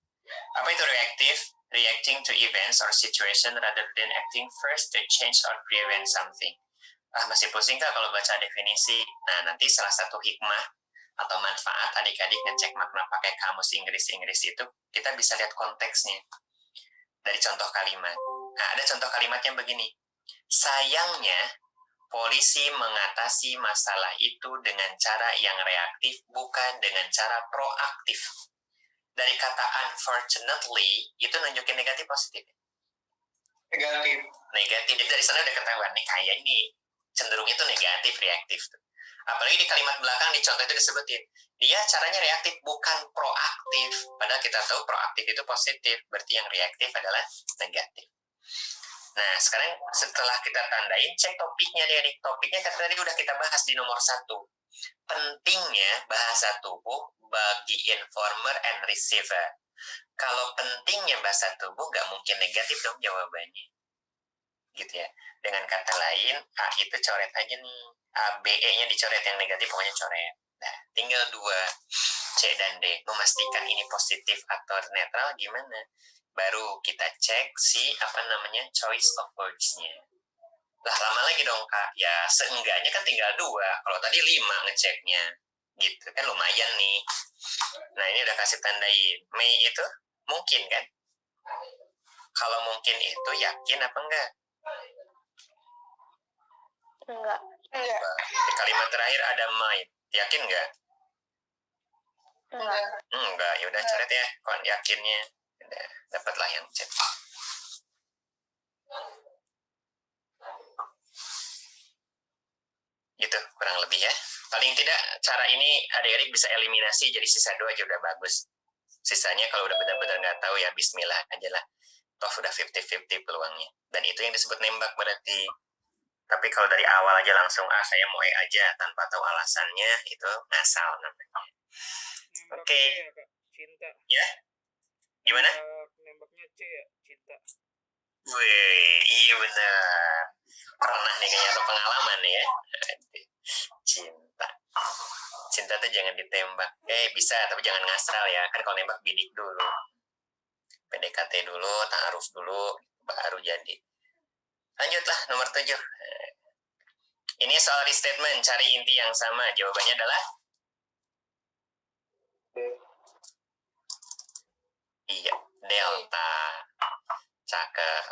Apa itu reaktif? Reacting to events or situation rather than acting first to change or prevent something. Masih pusing kak kalau baca definisi? Nah, nanti salah satu hikmah atau manfaat adik-adik ngecek makna pakai kamus Inggris itu, kita bisa lihat konteksnya dari contoh kalimat. Nah, ada contoh kalimatnya begini. Sayangnya, polisi mengatasi masalah itu dengan cara yang reaktif, bukan dengan cara proaktif. Dari kata unfortunately, itu nunjukin negatif positif. Negatif. Negatif. Jadi dari sana udah ketahuan nih, kayak ini cenderung itu negatif, reaktif. Apalagi di kalimat belakang di contoh itu disebutin, dia caranya reaktif bukan proaktif. Padahal kita tahu proaktif itu positif, berarti yang reaktif adalah negatif. Nah, sekarang setelah kita tandain, cek topiknya deh. Topiknya tadi udah kita bahas di nomor 1. Pentingnya bahasa tubuh bagi informer and receiver. Kalau pentingnya bahasa tubuh, nggak mungkin negatif dong jawabannya. Gitu ya. Dengan kata lain, A itu coret aja nih. A, B, E-nya dicoret, yang negatif pokoknya coret. Nah, tinggal 2, C dan D. Memastikan ini positif atau netral gimana? Baru kita cek si choice of words-nya. Lah lama lagi dong kak, ya seenggaknya kan tinggal 2, kalau tadi 5 ngeceknya, gitu kan lumayan nih. Nah ini udah kasih tandain, Mei itu mungkin kan? Kalau mungkin itu yakin apa enggak? Enggak. Di kalimat terakhir ada might, yakin enggak? Enggak. Enggak, yaudah coret ya, kon yakinnya. Udah, dapatlah yang cek. Gitu kurang lebih ya. Paling tidak cara ini adik-adik bisa eliminasi jadi sisa 2 aja udah bagus. Sisanya kalau udah benar-benar nggak tahu ya bismillah aja lah. Toh udah 50-50 peluangnya. Dan itu yang disebut nembak berarti. Tapi kalau dari awal aja langsung saya mau aja tanpa tahu alasannya, itu ngasal namanya. Oke. Ya, Kak. Cinta. Ya. Gimana? Nembaknya C ya, cinta. Wih, iya benar. Pernah nih kayaknya atau pengalaman nih ya. Cinta. Cinta tuh jangan ditembak. Bisa, tapi jangan ngasal ya. Kan kalau nembak bidik dulu. PDKT dulu, ta'aruf dulu, baru jadi. Lanjutlah, nomor 7. Ini soal restatement, cari inti yang sama. Jawabannya adalah? Iya, delta. Cakep.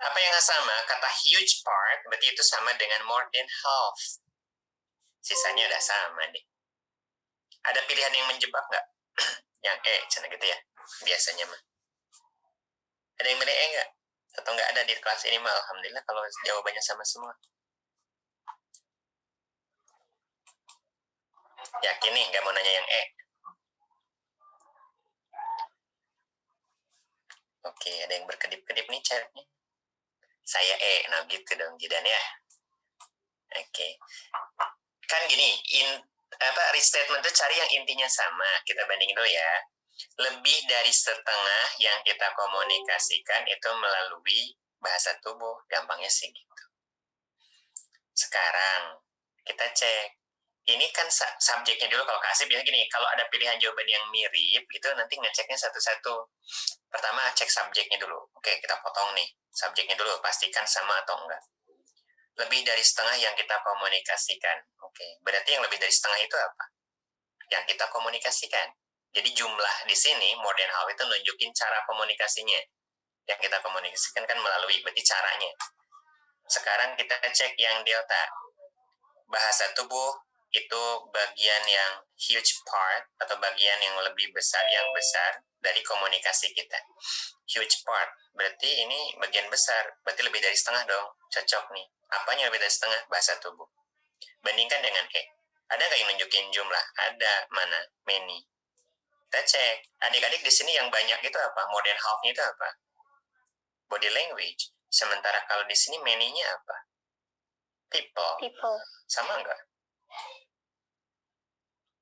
Apa yang sama? Kata huge part, berarti itu sama dengan more than half. Sisanya udah sama deh. Ada pilihan yang menjebak nggak? Yang E, cina gitu ya. Biasanya mah. Ada yang milih E nggak? Atau nggak ada di kelas ini mah? Alhamdulillah kalau jawabannya sama semua. Yakin nih nggak mau nanya yang E? Oke, ada yang berkedip-kedip nih chatnya. Saya E, nah gitu dong Jidan ya. Oke. Kan gini, restatement itu cari yang intinya sama. Kita bandingin dulu ya. Lebih dari setengah yang kita komunikasikan itu melalui bahasa tubuh. Gampangnya sih gitu. Sekarang kita cek. Ini kan subjeknya dulu. Kalau kasih biasanya gini, kalau ada pilihan jawaban yang mirip, itu nanti ngeceknya satu-satu. Pertama cek subjeknya dulu. Oke, kita potong nih. Subjeknya dulu, pastikan sama atau enggak. Lebih dari setengah yang kita komunikasikan. Oke, berarti yang lebih dari setengah itu apa? Yang kita komunikasikan. Jadi jumlah di sini, more than half itu nunjukin cara komunikasinya. Yang kita komunikasikan kan melalui, berarti caranya. Sekarang kita cek yang delta. Bahasa tubuh itu bagian yang huge part atau bagian yang lebih besar, yang besar dari komunikasi kita. Huge part, berarti ini bagian besar, berarti lebih dari setengah dong. Cocok nih. Apanya lebih dari setengah? Bahasa tubuh. Bandingkan dengan ada nggak yang nunjukin jumlah? Ada. Mana? Many. Kita cek. Adik-adik di sini yang banyak itu apa? More than half-nya itu apa? Body language. Sementara kalau di sini many-nya apa? People. Sama nggak?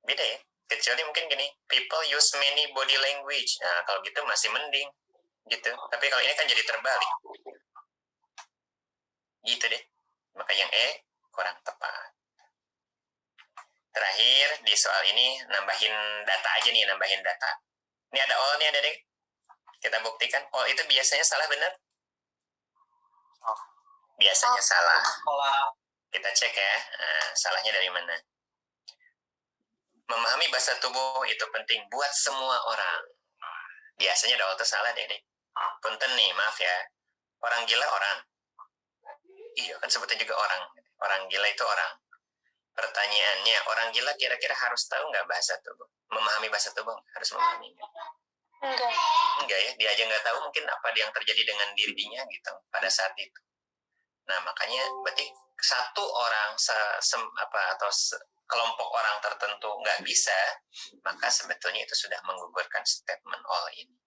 Beda ya? Kecuali mungkin gini, people use many body language. Nah, kalau gitu masih mending. Gitu. Tapi kalau ini kan jadi terbalik. Gitu deh. Maka yang kurang tepat. Terakhir, di soal ini nambahin data aja nih, nambahin data. Ini ada all nih, adik. Kita buktikan, all itu biasanya salah benar? Biasanya salah. Kita cek ya, salahnya dari mana. Memahami bahasa tubuh itu penting buat semua orang. Biasanya ada all itu salah, adik. Punten nih, maaf ya. Orang gila orang. Iya, kan sebetulnya juga orang. Orang gila itu orang. Pertanyaannya, orang gila kira-kira harus tahu nggak bahasa tubuh? Memahami bahasa tubuh harus memahami nggak? Enggak ya, dia aja nggak tahu mungkin apa yang terjadi dengan dirinya gitu pada saat itu. Nah makanya berarti satu orang kelompok orang tertentu nggak bisa, maka sebetulnya itu sudah menggugurkan statement all ini.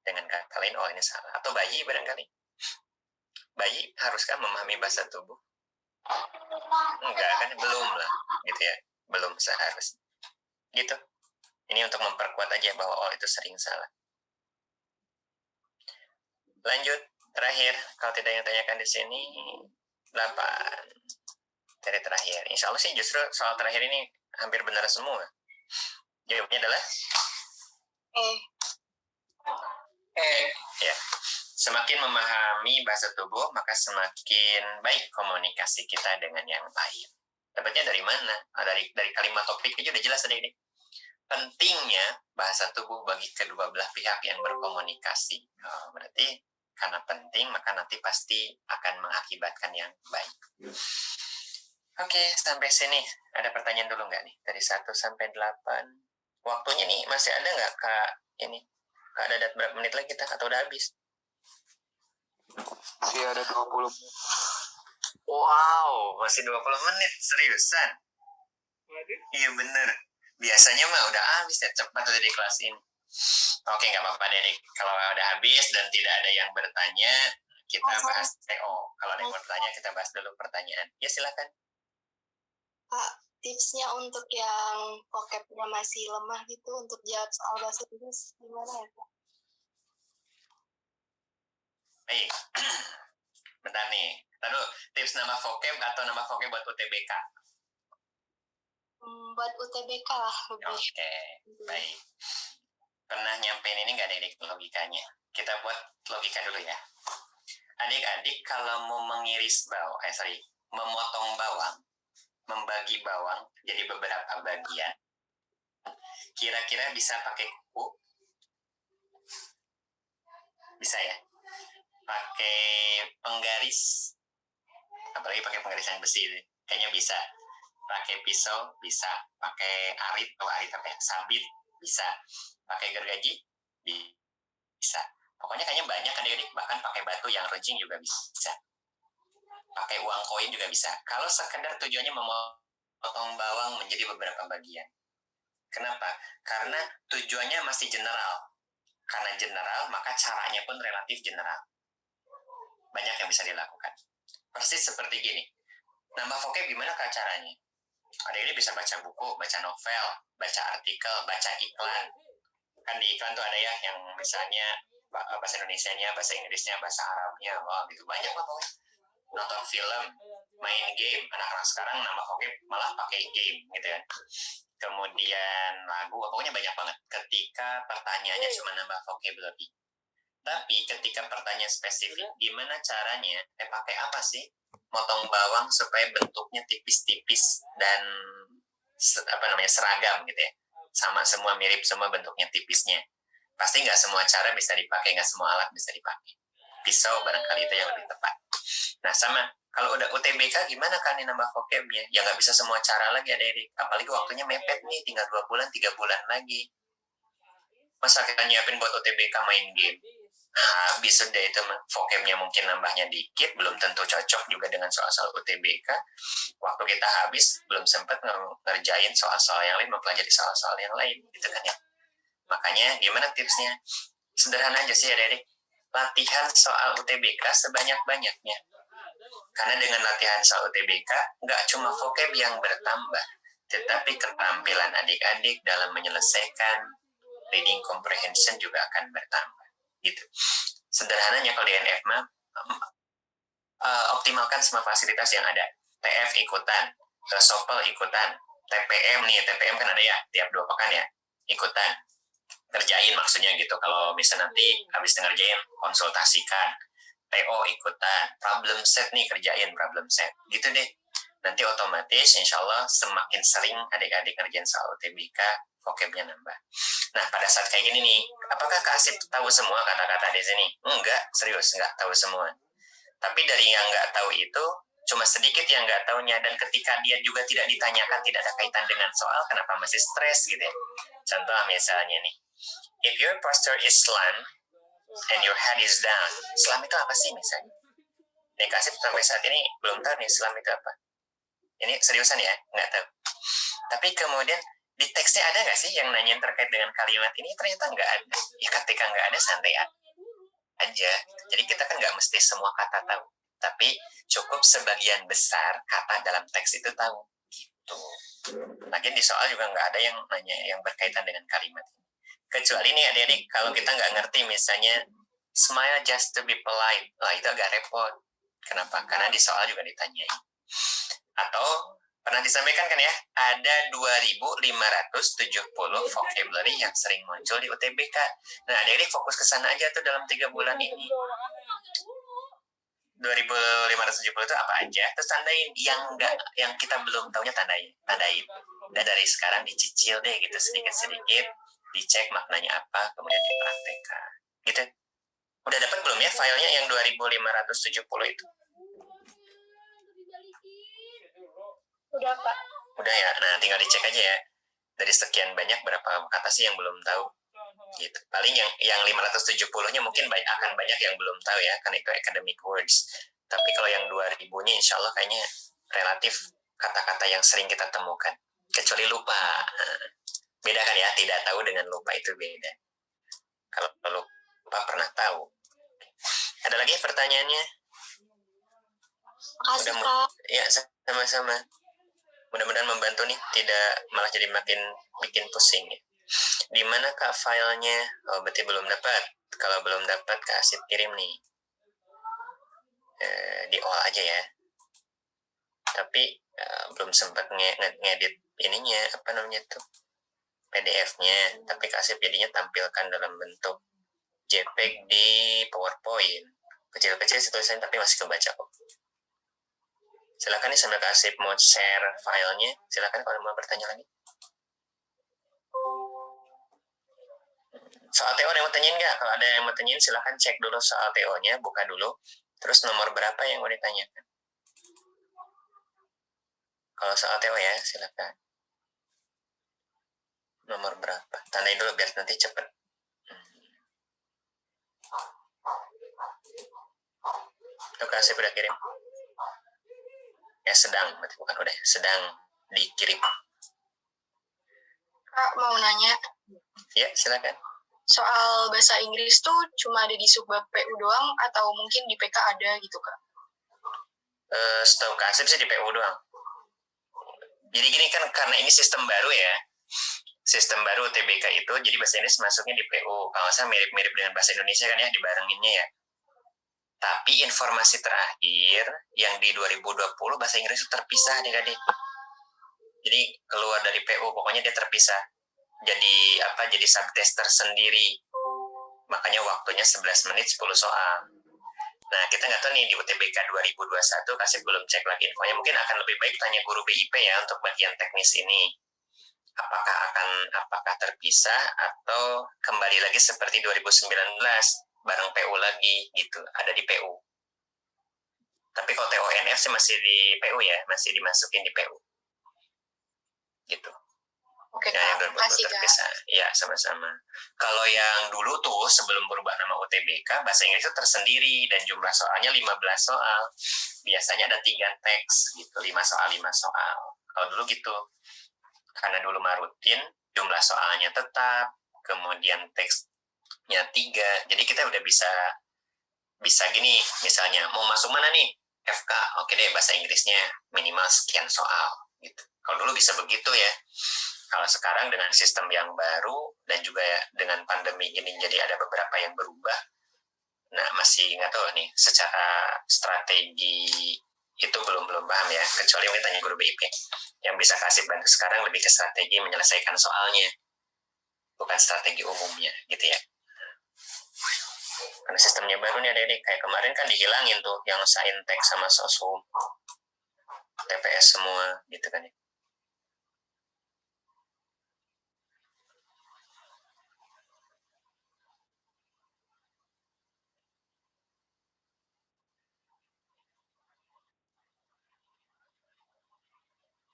Dengan kata lain all ini salah. Atau bayi barangkali. Bayi haruskah memahami bahasa tubuh? Enggak kan, belum lah gitu ya, belum seharusnya gitu. Ini untuk memperkuat aja bahwa all itu sering salah. Lanjut, terakhir, kalau tidak yang tanyakan di sini 8 dari terakhir. Insya Allah sih justru soal terakhir ini hampir benar semua. Jawabnya adalah ya. Semakin memahami bahasa tubuh, maka semakin baik komunikasi kita dengan yang lain. Dapatnya dari mana? Dari kalimat topik aja udah jelas tadi. Pentingnya bahasa tubuh bagi kedua belah pihak yang berkomunikasi. Berarti karena penting, maka nanti pasti akan mengakibatkan yang baik. Oke, sampai sini. Ada pertanyaan dulu nggak nih? Dari 1 sampai 8. Waktunya nih masih ada nggak, Kak? Ini Kak Dadat, berapa menit lagi kita? Atau udah habis? Masih ada 20 menit. Wow, masih 20 menit. Seriusan? Waduh. Iya bener. Biasanya mah udah habis ya, cepat udah di kelas ini. Oke, nggak apa-apa deh. Kalau udah habis dan tidak ada yang bertanya, kita bahas TO. Kalau ada yang bertanya, kita bahas dulu pertanyaan. Ya, silakan. Kak, tipsnya untuk yang vocabnya masih lemah gitu untuk jawab soal bahasa Inggris gimana ya, Kak? Baik. Bentar nih. Lalu, tips nama vocab atau nama vocab buat UTBK? Buat UTBK lah lebih. Oke, baik. Pernah nyampein ini nggak adik logikanya? Kita buat logika dulu ya. Adik-adik kalau mau memotong bawang, membagi bawang jadi beberapa bagian, kira-kira bisa pakai kuku? Bisa ya? Pakai penggaris, apalagi pakai penggaris yang besi, kayaknya bisa. Pakai pisau bisa, pakai arit sabit bisa, pakai gergaji bisa. Pokoknya kayaknya banyak adik-adik, bahkan pakai batu yang runcing juga bisa. Pakai uang koin juga bisa. Kalau sekedar tujuannya memotong bawang menjadi beberapa bagian. Kenapa? Karena tujuannya masih general. Karena general, maka caranya pun relatif general. Banyak yang bisa dilakukan. Persis seperti gini. Nambah vocab gimana Kak caranya? Ada ini bisa baca buku, baca novel, baca artikel, baca iklan. Kan di iklan tuh ada ya yang misalnya bahasa Indonesianya, bahasa Inggrisnya, bahasa Arabnya, wah gitu banyak lah pokoknya. Nonton film, main game, anak-anak sekarang nambah vocab malah pakai game gitu kan. Kemudian lagu, pokoknya banyak banget. Ketika pertanyaannya cuma nambah vocabulary. Tapi ketika pertanyaan spesifik, gimana caranya? Pakai apa sih? Motong bawang supaya bentuknya tipis-tipis dan seragam gitu ya. Sama semua, mirip semua bentuknya tipisnya. Pasti nggak semua cara bisa dipakai, nggak semua alat bisa dipakai. Pisau barangkali itu yang lebih tepat. Nah sama, kalau udah UTBK gimana kan nambah vocabnya? Ya nggak bisa semua cara lagi adik-adik. Apalagi waktunya mepet nih, tinggal 2 bulan, 3 bulan lagi. Masa kita nyiapin buat UTBK main game? Habis sudah itu vocabnya mungkin nambahnya dikit, belum tentu cocok juga dengan soal-soal UTBK. Waktu kita habis, belum sempat ngerjain soal-soal yang lain, mempelajari soal-soal yang lain, gitu kan ya. Makanya gimana tipsnya? Sederhana aja sih adik-adik. Latihan soal UTBK sebanyak-banyaknya. Karena dengan latihan soal UTBK, nggak cuma vocab yang bertambah, tetapi keterampilan adik-adik dalam menyelesaikan reading comprehension juga akan bertambah. Gitu. Sederhananya kalau di NF mah, optimalkan semua fasilitas yang ada. TF ikutan, Sopel ikutan, TPM kan ada ya, tiap 2 pekan ya, ikutan. Kerjain maksudnya gitu, kalau misalnya nanti habis ngerjain, konsultasikan. TO ikutan, problem set nih, kerjain problem set, gitu deh. Nanti otomatis insya Allah semakin sering adik-adik ngerjain soal UTBK, vocabnya nambah. Nah pada saat kayak gini nih, apakah Kak Asif tahu semua kata-kata di sini? Enggak, serius nggak tahu semua. Tapi dari yang nggak tahu itu, cuma sedikit yang nggak tahunya, dan ketika dia juga tidak ditanyakan, tidak ada kaitan dengan soal, kenapa masih stres gitu ya. Contoh misalnya nih, if your posture is slant and your head is down, slam itu apa sih misalnya? Nih Kak Asif sampai saat ini belum tahu nih slam itu apa. Ini seriusan ya, nggak tahu. Tapi kemudian di teksnya ada nggak sih yang nanya terkait dengan kalimat ini? Ternyata nggak ada. Ya ketika nggak ada, santai aja. Jadi kita kan nggak mesti semua kata tahu. Tapi cukup sebagian besar kata dalam teks itu tahu. Gitu. Lagian di soal juga nggak ada yang nanya yang berkaitan dengan kalimat. Kecuali nih adik-adik, kalau kita nggak ngerti misalnya smile just to be polite. Wah itu agak repot. Kenapa? Karena di soal juga ditanyain. Atau pernah disampaikan kan ya, ada 2.570 vocabulary yang sering muncul di UTBK. Nah, adik-adik fokus ke sana aja tuh dalam 3 bulan ini. 2.570 itu apa aja? Terus tandain yang kita belum tahunya, tandain. Dan dari sekarang dicicil deh gitu sedikit-sedikit, dicek maknanya apa, kemudian dipraktekkan. Gitu. Udah dapat belum ya filenya yang 2.570 itu? Udah, Pak. Udah ya, nah tinggal dicek aja ya. Dari sekian banyak berapa kata sih yang belum tahu? Gitu. Paling yang 570-nya mungkin akan banyak yang belum tahu ya, karena itu academic words. Tapi kalau yang 2.000-nya insya Allah kayaknya relatif kata-kata yang sering kita temukan. Kecuali lupa. Beda kan ya, tidak tahu dengan lupa itu beda. Kalau lupa pernah tahu. Ada lagi pertanyaannya? Makasih, Kak. Ya, sama-sama. Mudah-mudahan membantu nih, tidak malah jadi makin bikin pusing ya. Di mana Kak filenya? Oh, berarti belum dapat. Kalau belum dapat, Kak Asif kirim nih. Di all aja ya. Tapi belum sempat ngedit ininya, apa namanya tuh, PDF-nya. Tapi Kak Asif jadinya tampilkan dalam bentuk JPEG di PowerPoint. Kecil-kecil sih tulisannya, tapi masih kebaca kok. Silakan nih sambil Kak Asif mau share filenya. Silakan kalau mau bertanya lagi. Soal TO ada yang mau tanyain nggak? Kalau ada yang mau tanyain silakan cek dulu soal TO-nya, buka dulu. Terus nomor berapa yang mau ditanyakan? Kalau soal TO ya silakan. Nomor berapa? Tandain dulu biar nanti cepet. Tuh Kak Asif udah kirim. Ya sedang, berarti bukan udah, sedang dikirim. Kak, mau nanya. Ya, silakan. Soal bahasa Inggris tuh cuma ada di subbab PU doang atau mungkin di PK ada gitu, Kak? Setahu Kak Asif sih di PU doang. Jadi gini kan, karena ini sistem baru ya, sistem baru UTBK itu jadi bahasa Inggris masuknya di PU. Kalau nggak salah mirip-mirip dengan bahasa Indonesia kan ya, dibarenginnya ya. Tapi informasi terakhir yang di 2020 bahasa Inggris itu terpisah adik-adik. Jadi keluar dari PU, pokoknya dia terpisah. Jadi Jadi subtest tersendiri. Makanya waktunya 11 menit 10 soal. Nah, kita nggak tahu nih di UTBK 2021, kasih belum cek lagi infonya. Mungkin akan lebih baik tanya guru BIP ya untuk bagian teknis ini. Apakah terpisah atau kembali lagi seperti 2019 bareng PU lagi gitu, ada di PU. Tapi kalau TONF sih masih di PU ya, masih dimasukin di PU. Gitu. Oke, Ya, yang Kak. Makasih, Kak. terpisah. Ya, sama-sama. Kalau yang dulu tuh sebelum berubah nama UTBK, bahasa Inggris itu tersendiri dan jumlah soalnya 15 soal. Biasanya ada 3 teks gitu, 5 soal, 5 soal. Kalau dulu gitu. Karena dulu mah rutin, jumlah soalnya tetap, kemudian teksnya 3. Jadi kita udah bisa gini, misalnya mau masuk mana nih? FK, oke deh bahasa Inggrisnya minimal sekian soal gitu. Kalau dulu bisa begitu ya. Kalau sekarang dengan sistem yang baru dan juga dengan pandemi ini jadi ada beberapa yang berubah. Nah, masih nggak tahu nih secara strategi itu belum paham ya. Kecuali kita tanya guru BIP yang bisa kasih bantu sekarang lebih ke strategi menyelesaikan soalnya, bukan strategi umumnya gitu ya. Karena sistemnya baru nih adik-adik, kayak kemarin kan dihilangin tuh yang saintek sama sosum, TPS semua gitu kan ya.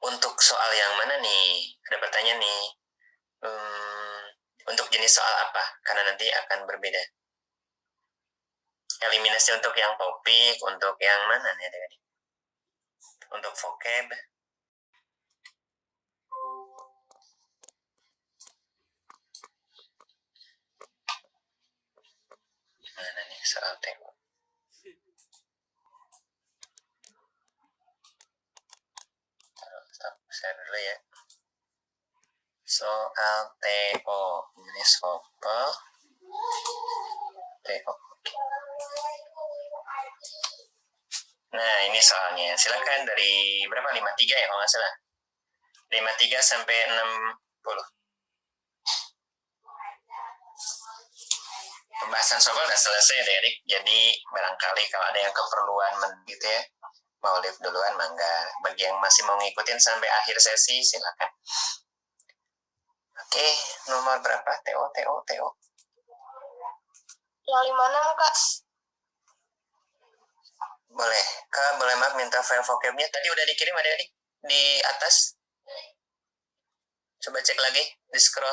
Untuk soal yang mana nih? Ada pertanyaan nih. Untuk jenis soal apa? Karena nanti akan berbeda. Eliminasi untuk yang topik, untuk yang mana nih adik-adik? Untuk vocab. Mana nih soal tema? Stop, share dulu ya. Soal TO. Ini soal TO. Nah, ini soalnya. Silakan dari berapa? 53 ya kalau nggak salah. 53 sampai 60. Pembahasan soal udah selesai deh, adik. Jadi barangkali kalau ada yang keperluan gitu ya, mau live duluan mangga. Bagi yang masih mau ngikutin sampai akhir sesi silakan. Oke, nomor berapa? TO. Yang 56, Kak. Boleh. Kak, boleh maaf minta file vocabnya. Tadi udah dikirim adik-adik di atas. Coba cek lagi, di scroll.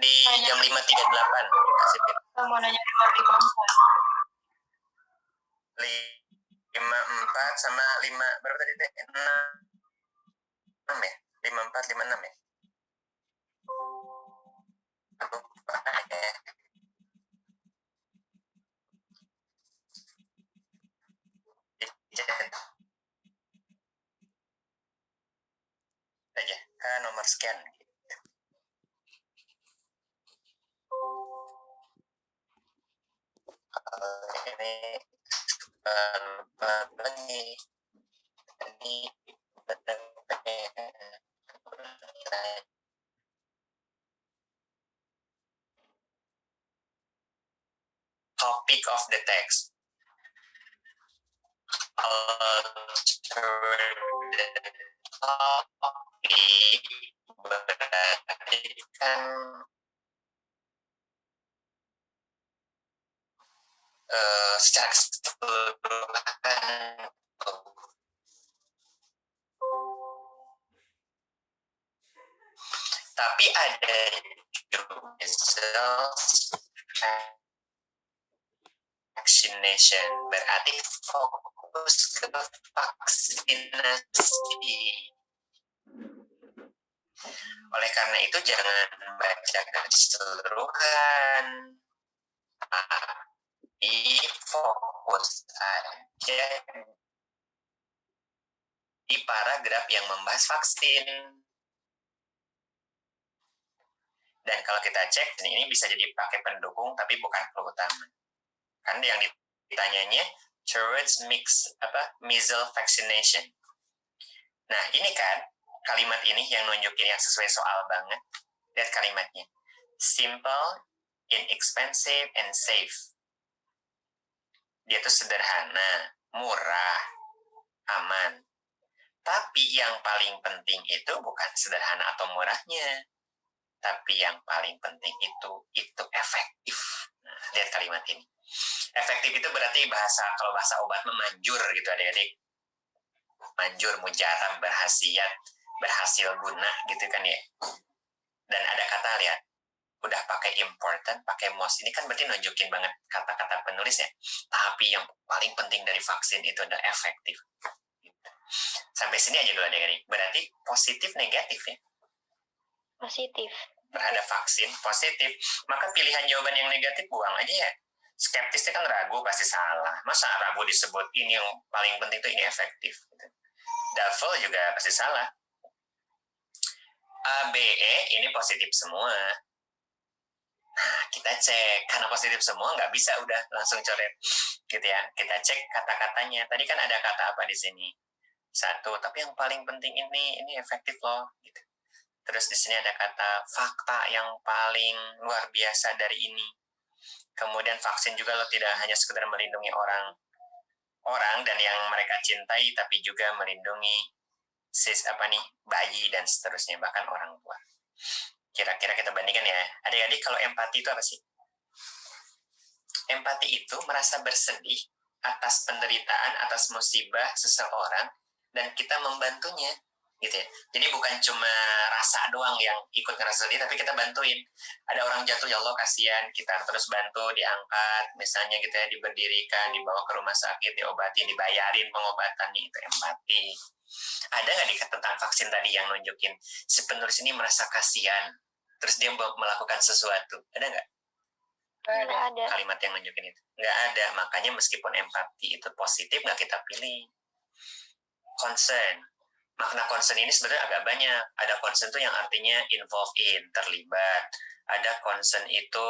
Di jam 5.38. Kasih pin. Mau nanya 55, Kak. 54 sama 5 berapa tadi teh? 6 ya? 54 56 ya? Lupa ya. Dicet aja ke nomor sekian. Ini lagi ini topic of the text. Topic berarti kan secara keseluruhan. Tapi ada juga vaccination, berarti fokus ke vaksinasi. Oleh karena itu jangan baca keseluruhan, tapi fokus aja di paragraf yang membahas vaksin. Dan kalau kita cek, ini bisa jadi pakai pendukung, tapi bukan clue utama. Kan yang ditanyanya, towards measles vaccination. Nah, ini kan, kalimat ini yang nunjukin yang sesuai soal banget. Lihat kalimatnya. Simple, inexpensive, and safe. Dia tuh sederhana, murah, aman. Tapi yang paling penting itu bukan sederhana atau murahnya. Tapi yang paling penting itu efektif. Nah, lihat kalimat ini. Efektif itu berarti kalau bahasa obat memanjur gitu adik-adik. Manjur, mujarab, berhasil guna gitu kan ya. Dan ada kata lihat, udah pakai important, pakai most. Ini kan berarti nunjukin banget kata-kata penulis ya. Tapi yang paling penting dari vaksin itu adalah efektif. Sampai sini aja dulu adik-adik. Berarti positif negatif ya? Positif. Terhadap vaksin positif, maka pilihan jawaban yang negatif buang aja ya. Skeptisnya kan ragu, pasti salah. Masa ragu disebut ini yang paling penting itu ini efektif gitu. Duffel juga pasti salah. A, B, E ini positif semua. Nah, kita cek, karena positif semua nggak bisa udah langsung coret gitu ya. Kita cek kata-katanya. Tadi kan ada kata apa di sini? Satu, tapi yang paling penting ini efektif loh gitu. Terus di sini ada kata fakta yang paling luar biasa dari ini. Kemudian vaksin juga lo tidak hanya sekedar melindungi orang dan yang mereka cintai, tapi juga melindungi bayi dan seterusnya, bahkan orang tua. Kira-kira kita bandingkan ya. Adik-adik, kalau empati itu apa sih? Empati itu merasa bersedih atas penderitaan, atas musibah seseorang, dan kita membantunya. Gitu ya. Jadi bukan cuma rasa doang yang ikut ngerasa sedih, tapi kita bantuin. Ada orang jatuh, ya Allah kasihan, kita terus bantu, diangkat, misalnya gitu ya, diberdirikan, dibawa ke rumah sakit, diobati, dibayarin pengobatannya, itu empati. Ada nggak di tentang vaksin tadi yang nunjukin si penulis ini merasa kasihan, terus dia melakukan sesuatu? Ada nggak? Nggak ada. Kalimat yang nunjukin itu? Nggak ada. Makanya meskipun empati itu positif, nggak kita pilih. Concern. Makna concern ini sebenarnya agak banyak. Ada concern itu yang artinya involved in, terlibat. Ada concern itu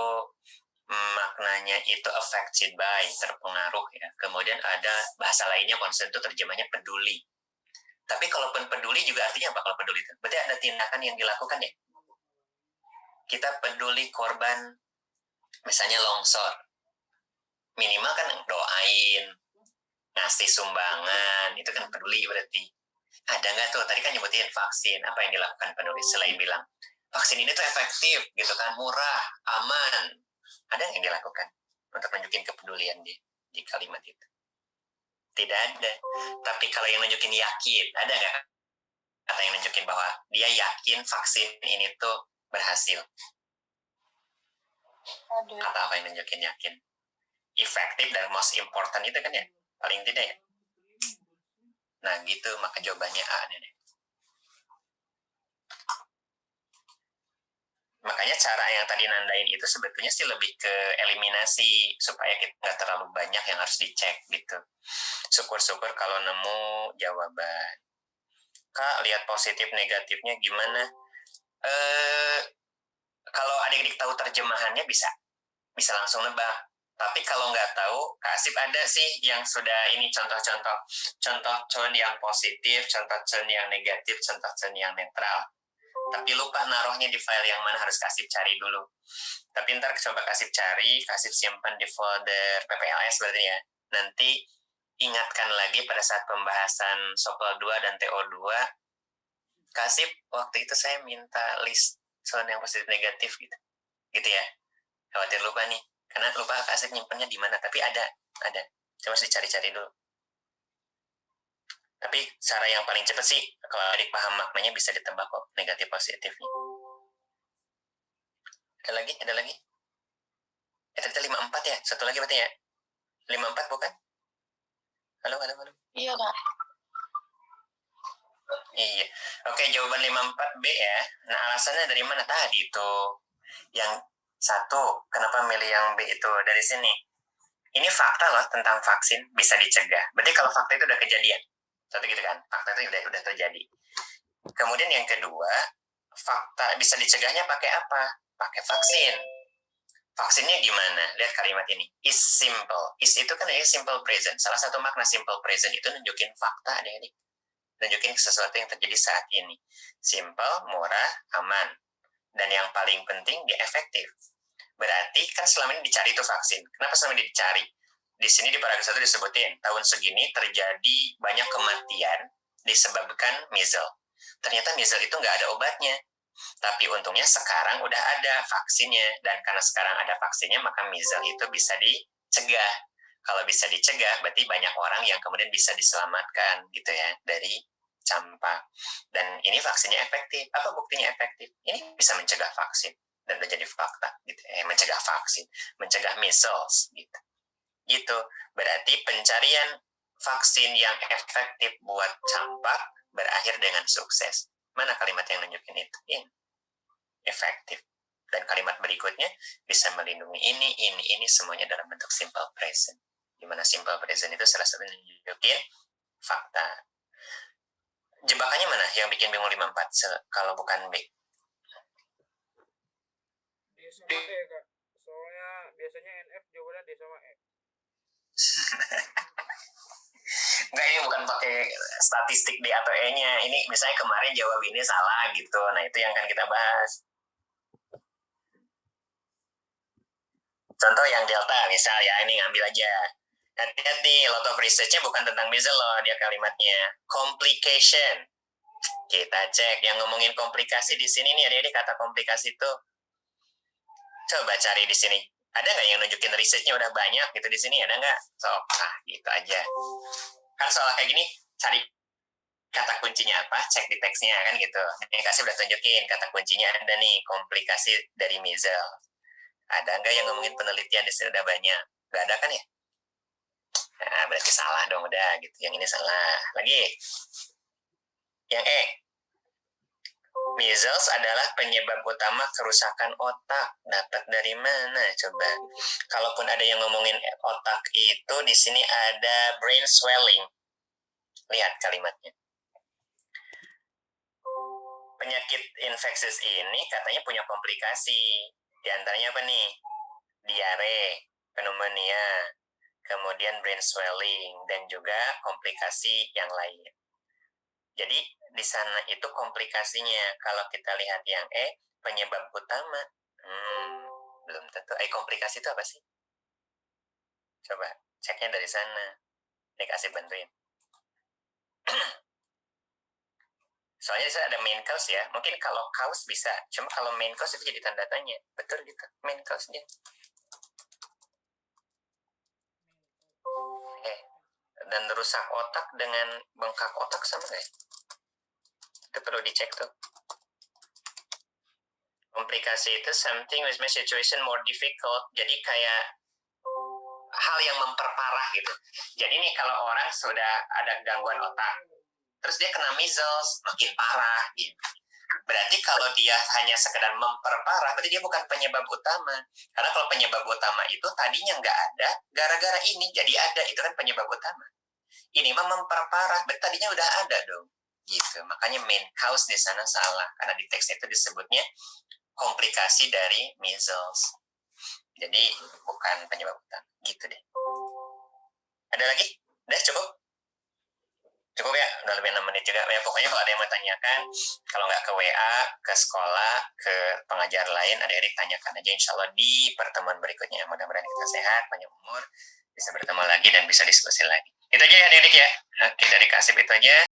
maknanya itu affected by, terpengaruh ya. Kemudian ada bahasa lainnya concern itu terjemahnya peduli. Tapi kalaupun peduli juga artinya apa kalau peduli itu? Berarti ada tindakan yang dilakukan ya. Kita peduli korban, misalnya longsor. Minimal kan doain, ngasih sumbangan, itu kan peduli berarti. Ada nggak tuh, tadi kan nyebutin vaksin, apa yang dilakukan penulis selain bilang vaksin ini tuh efektif gitu kan, murah, aman. Ada yang dilakukan untuk nunjukin kepedulian dia di kalimat itu? Tidak ada. Tapi kalau yang nunjukin yakin, ada nggak kata yang nunjukin bahwa dia yakin vaksin ini tuh berhasil? Ada. Kata apa yang nunjukin yakin? Efektif dan most important itu kan ya, paling tidak ya. Nah gitu, maka jawabannya A nih. Makanya cara yang tadi nandain itu sebetulnya sih lebih ke eliminasi, supaya kita nggak terlalu banyak yang harus dicek gitu. Syukur-syukur kalau nemu jawaban. Kak, lihat positif negatifnya gimana? Kalau adik-adik tahu terjemahannya bisa langsung nebak. Tapi kalau nggak tahu, Kak Asif ada sih yang sudah ini contoh con yang positif, contoh con yang negatif, contoh con yang netral. Tapi lupa naruhnya di file yang mana, harus Kak Asif cari dulu. Tapi ntar coba Kak Asif cari, Kak Asif simpan di folder PPLS berarti ya. Nanti ingatkan lagi pada saat pembahasan Sopel 2 dan TO2. Kak Asif, waktu itu saya minta list con yang positif negatif gitu. Gitu ya. Khawatir lupa nih. Karena lupa Kak Asif nyimpennya di mana, tapi ada. Coba dicari-cari dulu. Tapi cara yang paling cepat sih, kalau adik paham maknanya bisa ditebak kok, negatif positifnya. Ada lagi? Tadi 54 ya? Satu lagi berarti ya? 54 bukan? Halo? Iya, Kak. Iya. Oke, jawaban 54B ya. Nah, alasannya dari mana tadi tuh? Yang satu, kenapa milih yang B itu? Dari sini. Ini fakta loh tentang vaksin bisa dicegah. Berarti kalau fakta itu udah kejadian. Satu gitu kan, fakta itu udah terjadi. Kemudian yang kedua, fakta bisa dicegahnya pakai apa? pakai vaksin. Vaksinnya gimana? Lihat kalimat ini. Is simple. Is itu kan simple present. Salah satu makna simple present itu nunjukin fakta, adik-adik. Nunjukin sesuatu yang terjadi saat ini. Simple, murah, aman. Dan yang paling penting, dia efektif. Berarti kan selama ini dicari itu vaksin. Kenapa selama ini dicari? Di sini di paragraf 1 disebutin, tahun segini terjadi banyak kematian disebabkan measles. Ternyata measles itu nggak ada obatnya. Tapi untungnya sekarang udah ada vaksinnya. Dan karena sekarang ada vaksinnya, maka measles itu bisa dicegah. Kalau bisa dicegah, berarti banyak orang yang kemudian bisa diselamatkan gitu ya dari campak. Dan ini vaksinnya efektif. Apa buktinya efektif? Ini bisa mencegah vaksin. Dan menjadi fakta gitu. Mencegah vaksin, mencegah measles gitu. Gitu. Berarti pencarian vaksin yang efektif buat campak berakhir dengan sukses. Mana kalimat yang nunjukin itu? Ini efektif. Dan kalimat berikutnya bisa melindungi ini semuanya dalam bentuk simple present. Di mana simple present itu salah satu nunjukin fakta. Jebakannya mana yang bikin bingung 54 kalau bukan B? D sama E, Kak. Soalnya biasanya NF jawabannya D sama E. Enggak, ini bukan pakai statistik D atau E-nya. Ini misalnya kemarin jawab ini salah gitu. Nah, itu yang akan kita bahas. Contoh yang delta misal ya, ini ngambil aja. Hati-hati, lot of research-nya bukan tentang measles loh, dia kalimatnya. Complication. Kita cek yang ngomongin komplikasi di sini nih, ada kata komplikasi itu. Coba cari di sini. Ada nggak yang nunjukin risetnya udah banyak gitu di sini? Ada nggak? Gitu aja. Kan soal kayak gini, cari kata kuncinya apa, cek di teksnya kan gitu. Ini kasih udah tunjukin kata kuncinya ada nih, komplikasi dari measles. Ada nggak yang ngomongin penelitian di sini udah banyak? Nggak ada kan ya? Nah, berarti salah dong udah gitu. Yang ini salah. Lagi. Yang E. Measles adalah penyebab utama kerusakan otak. Dapat dari mana coba? Kalaupun ada yang ngomongin otak itu, di sini ada brain swelling. Lihat kalimatnya. Penyakit infeksius ini katanya punya komplikasi. Di antaranya apa nih? Diare, pneumonia, kemudian brain swelling, dan juga komplikasi yang lain. Jadi di sana itu komplikasinya. Kalau kita lihat yang E, penyebab utama. Belum tentu. Komplikasi itu apa sih? Coba ceknya dari sana. Ini kasih bantuin. Soalnya di sana ada main cause ya. Mungkin kalau cause bisa. Cuma kalau main cause itu jadi tanda tanya. Betul gitu. Main cause dia. Dan rusak otak dengan bengkak otak sama nggak? Itu perlu dicek tuh. Komplikasi itu something which makes situation more difficult. Jadi kayak hal yang memperparah gitu. Jadi nih kalau orang sudah ada gangguan otak, terus dia kena measles, makin parah gitu. Berarti kalau dia hanya sekedar memperparah, berarti dia bukan penyebab utama. Karena kalau penyebab utama itu tadinya nggak ada, gara-gara ini jadi ada, itu kan penyebab utama. Ini mah memperparah, berarti tadinya udah ada dong. Gitu. Makanya main cause di sana salah, karena di teksnya itu disebutnya komplikasi dari measles. Jadi bukan penyebab utama. Gitu deh. Ada lagi? Udah cukup? Cukup ya? Udah lebih 6 menit juga. Ya, pokoknya kalau ada yang mau tanyakan, kalau nggak ke WA, ke sekolah, ke pengajar lain, adik-adik tanyakan aja insya Allah di pertemuan berikutnya. Mudah-mudahan kita sehat, panjang umur, bisa bertemu lagi dan bisa diskusi lagi. Itu aja ya adik-adik ya. Oke, dari Kasib itu aja.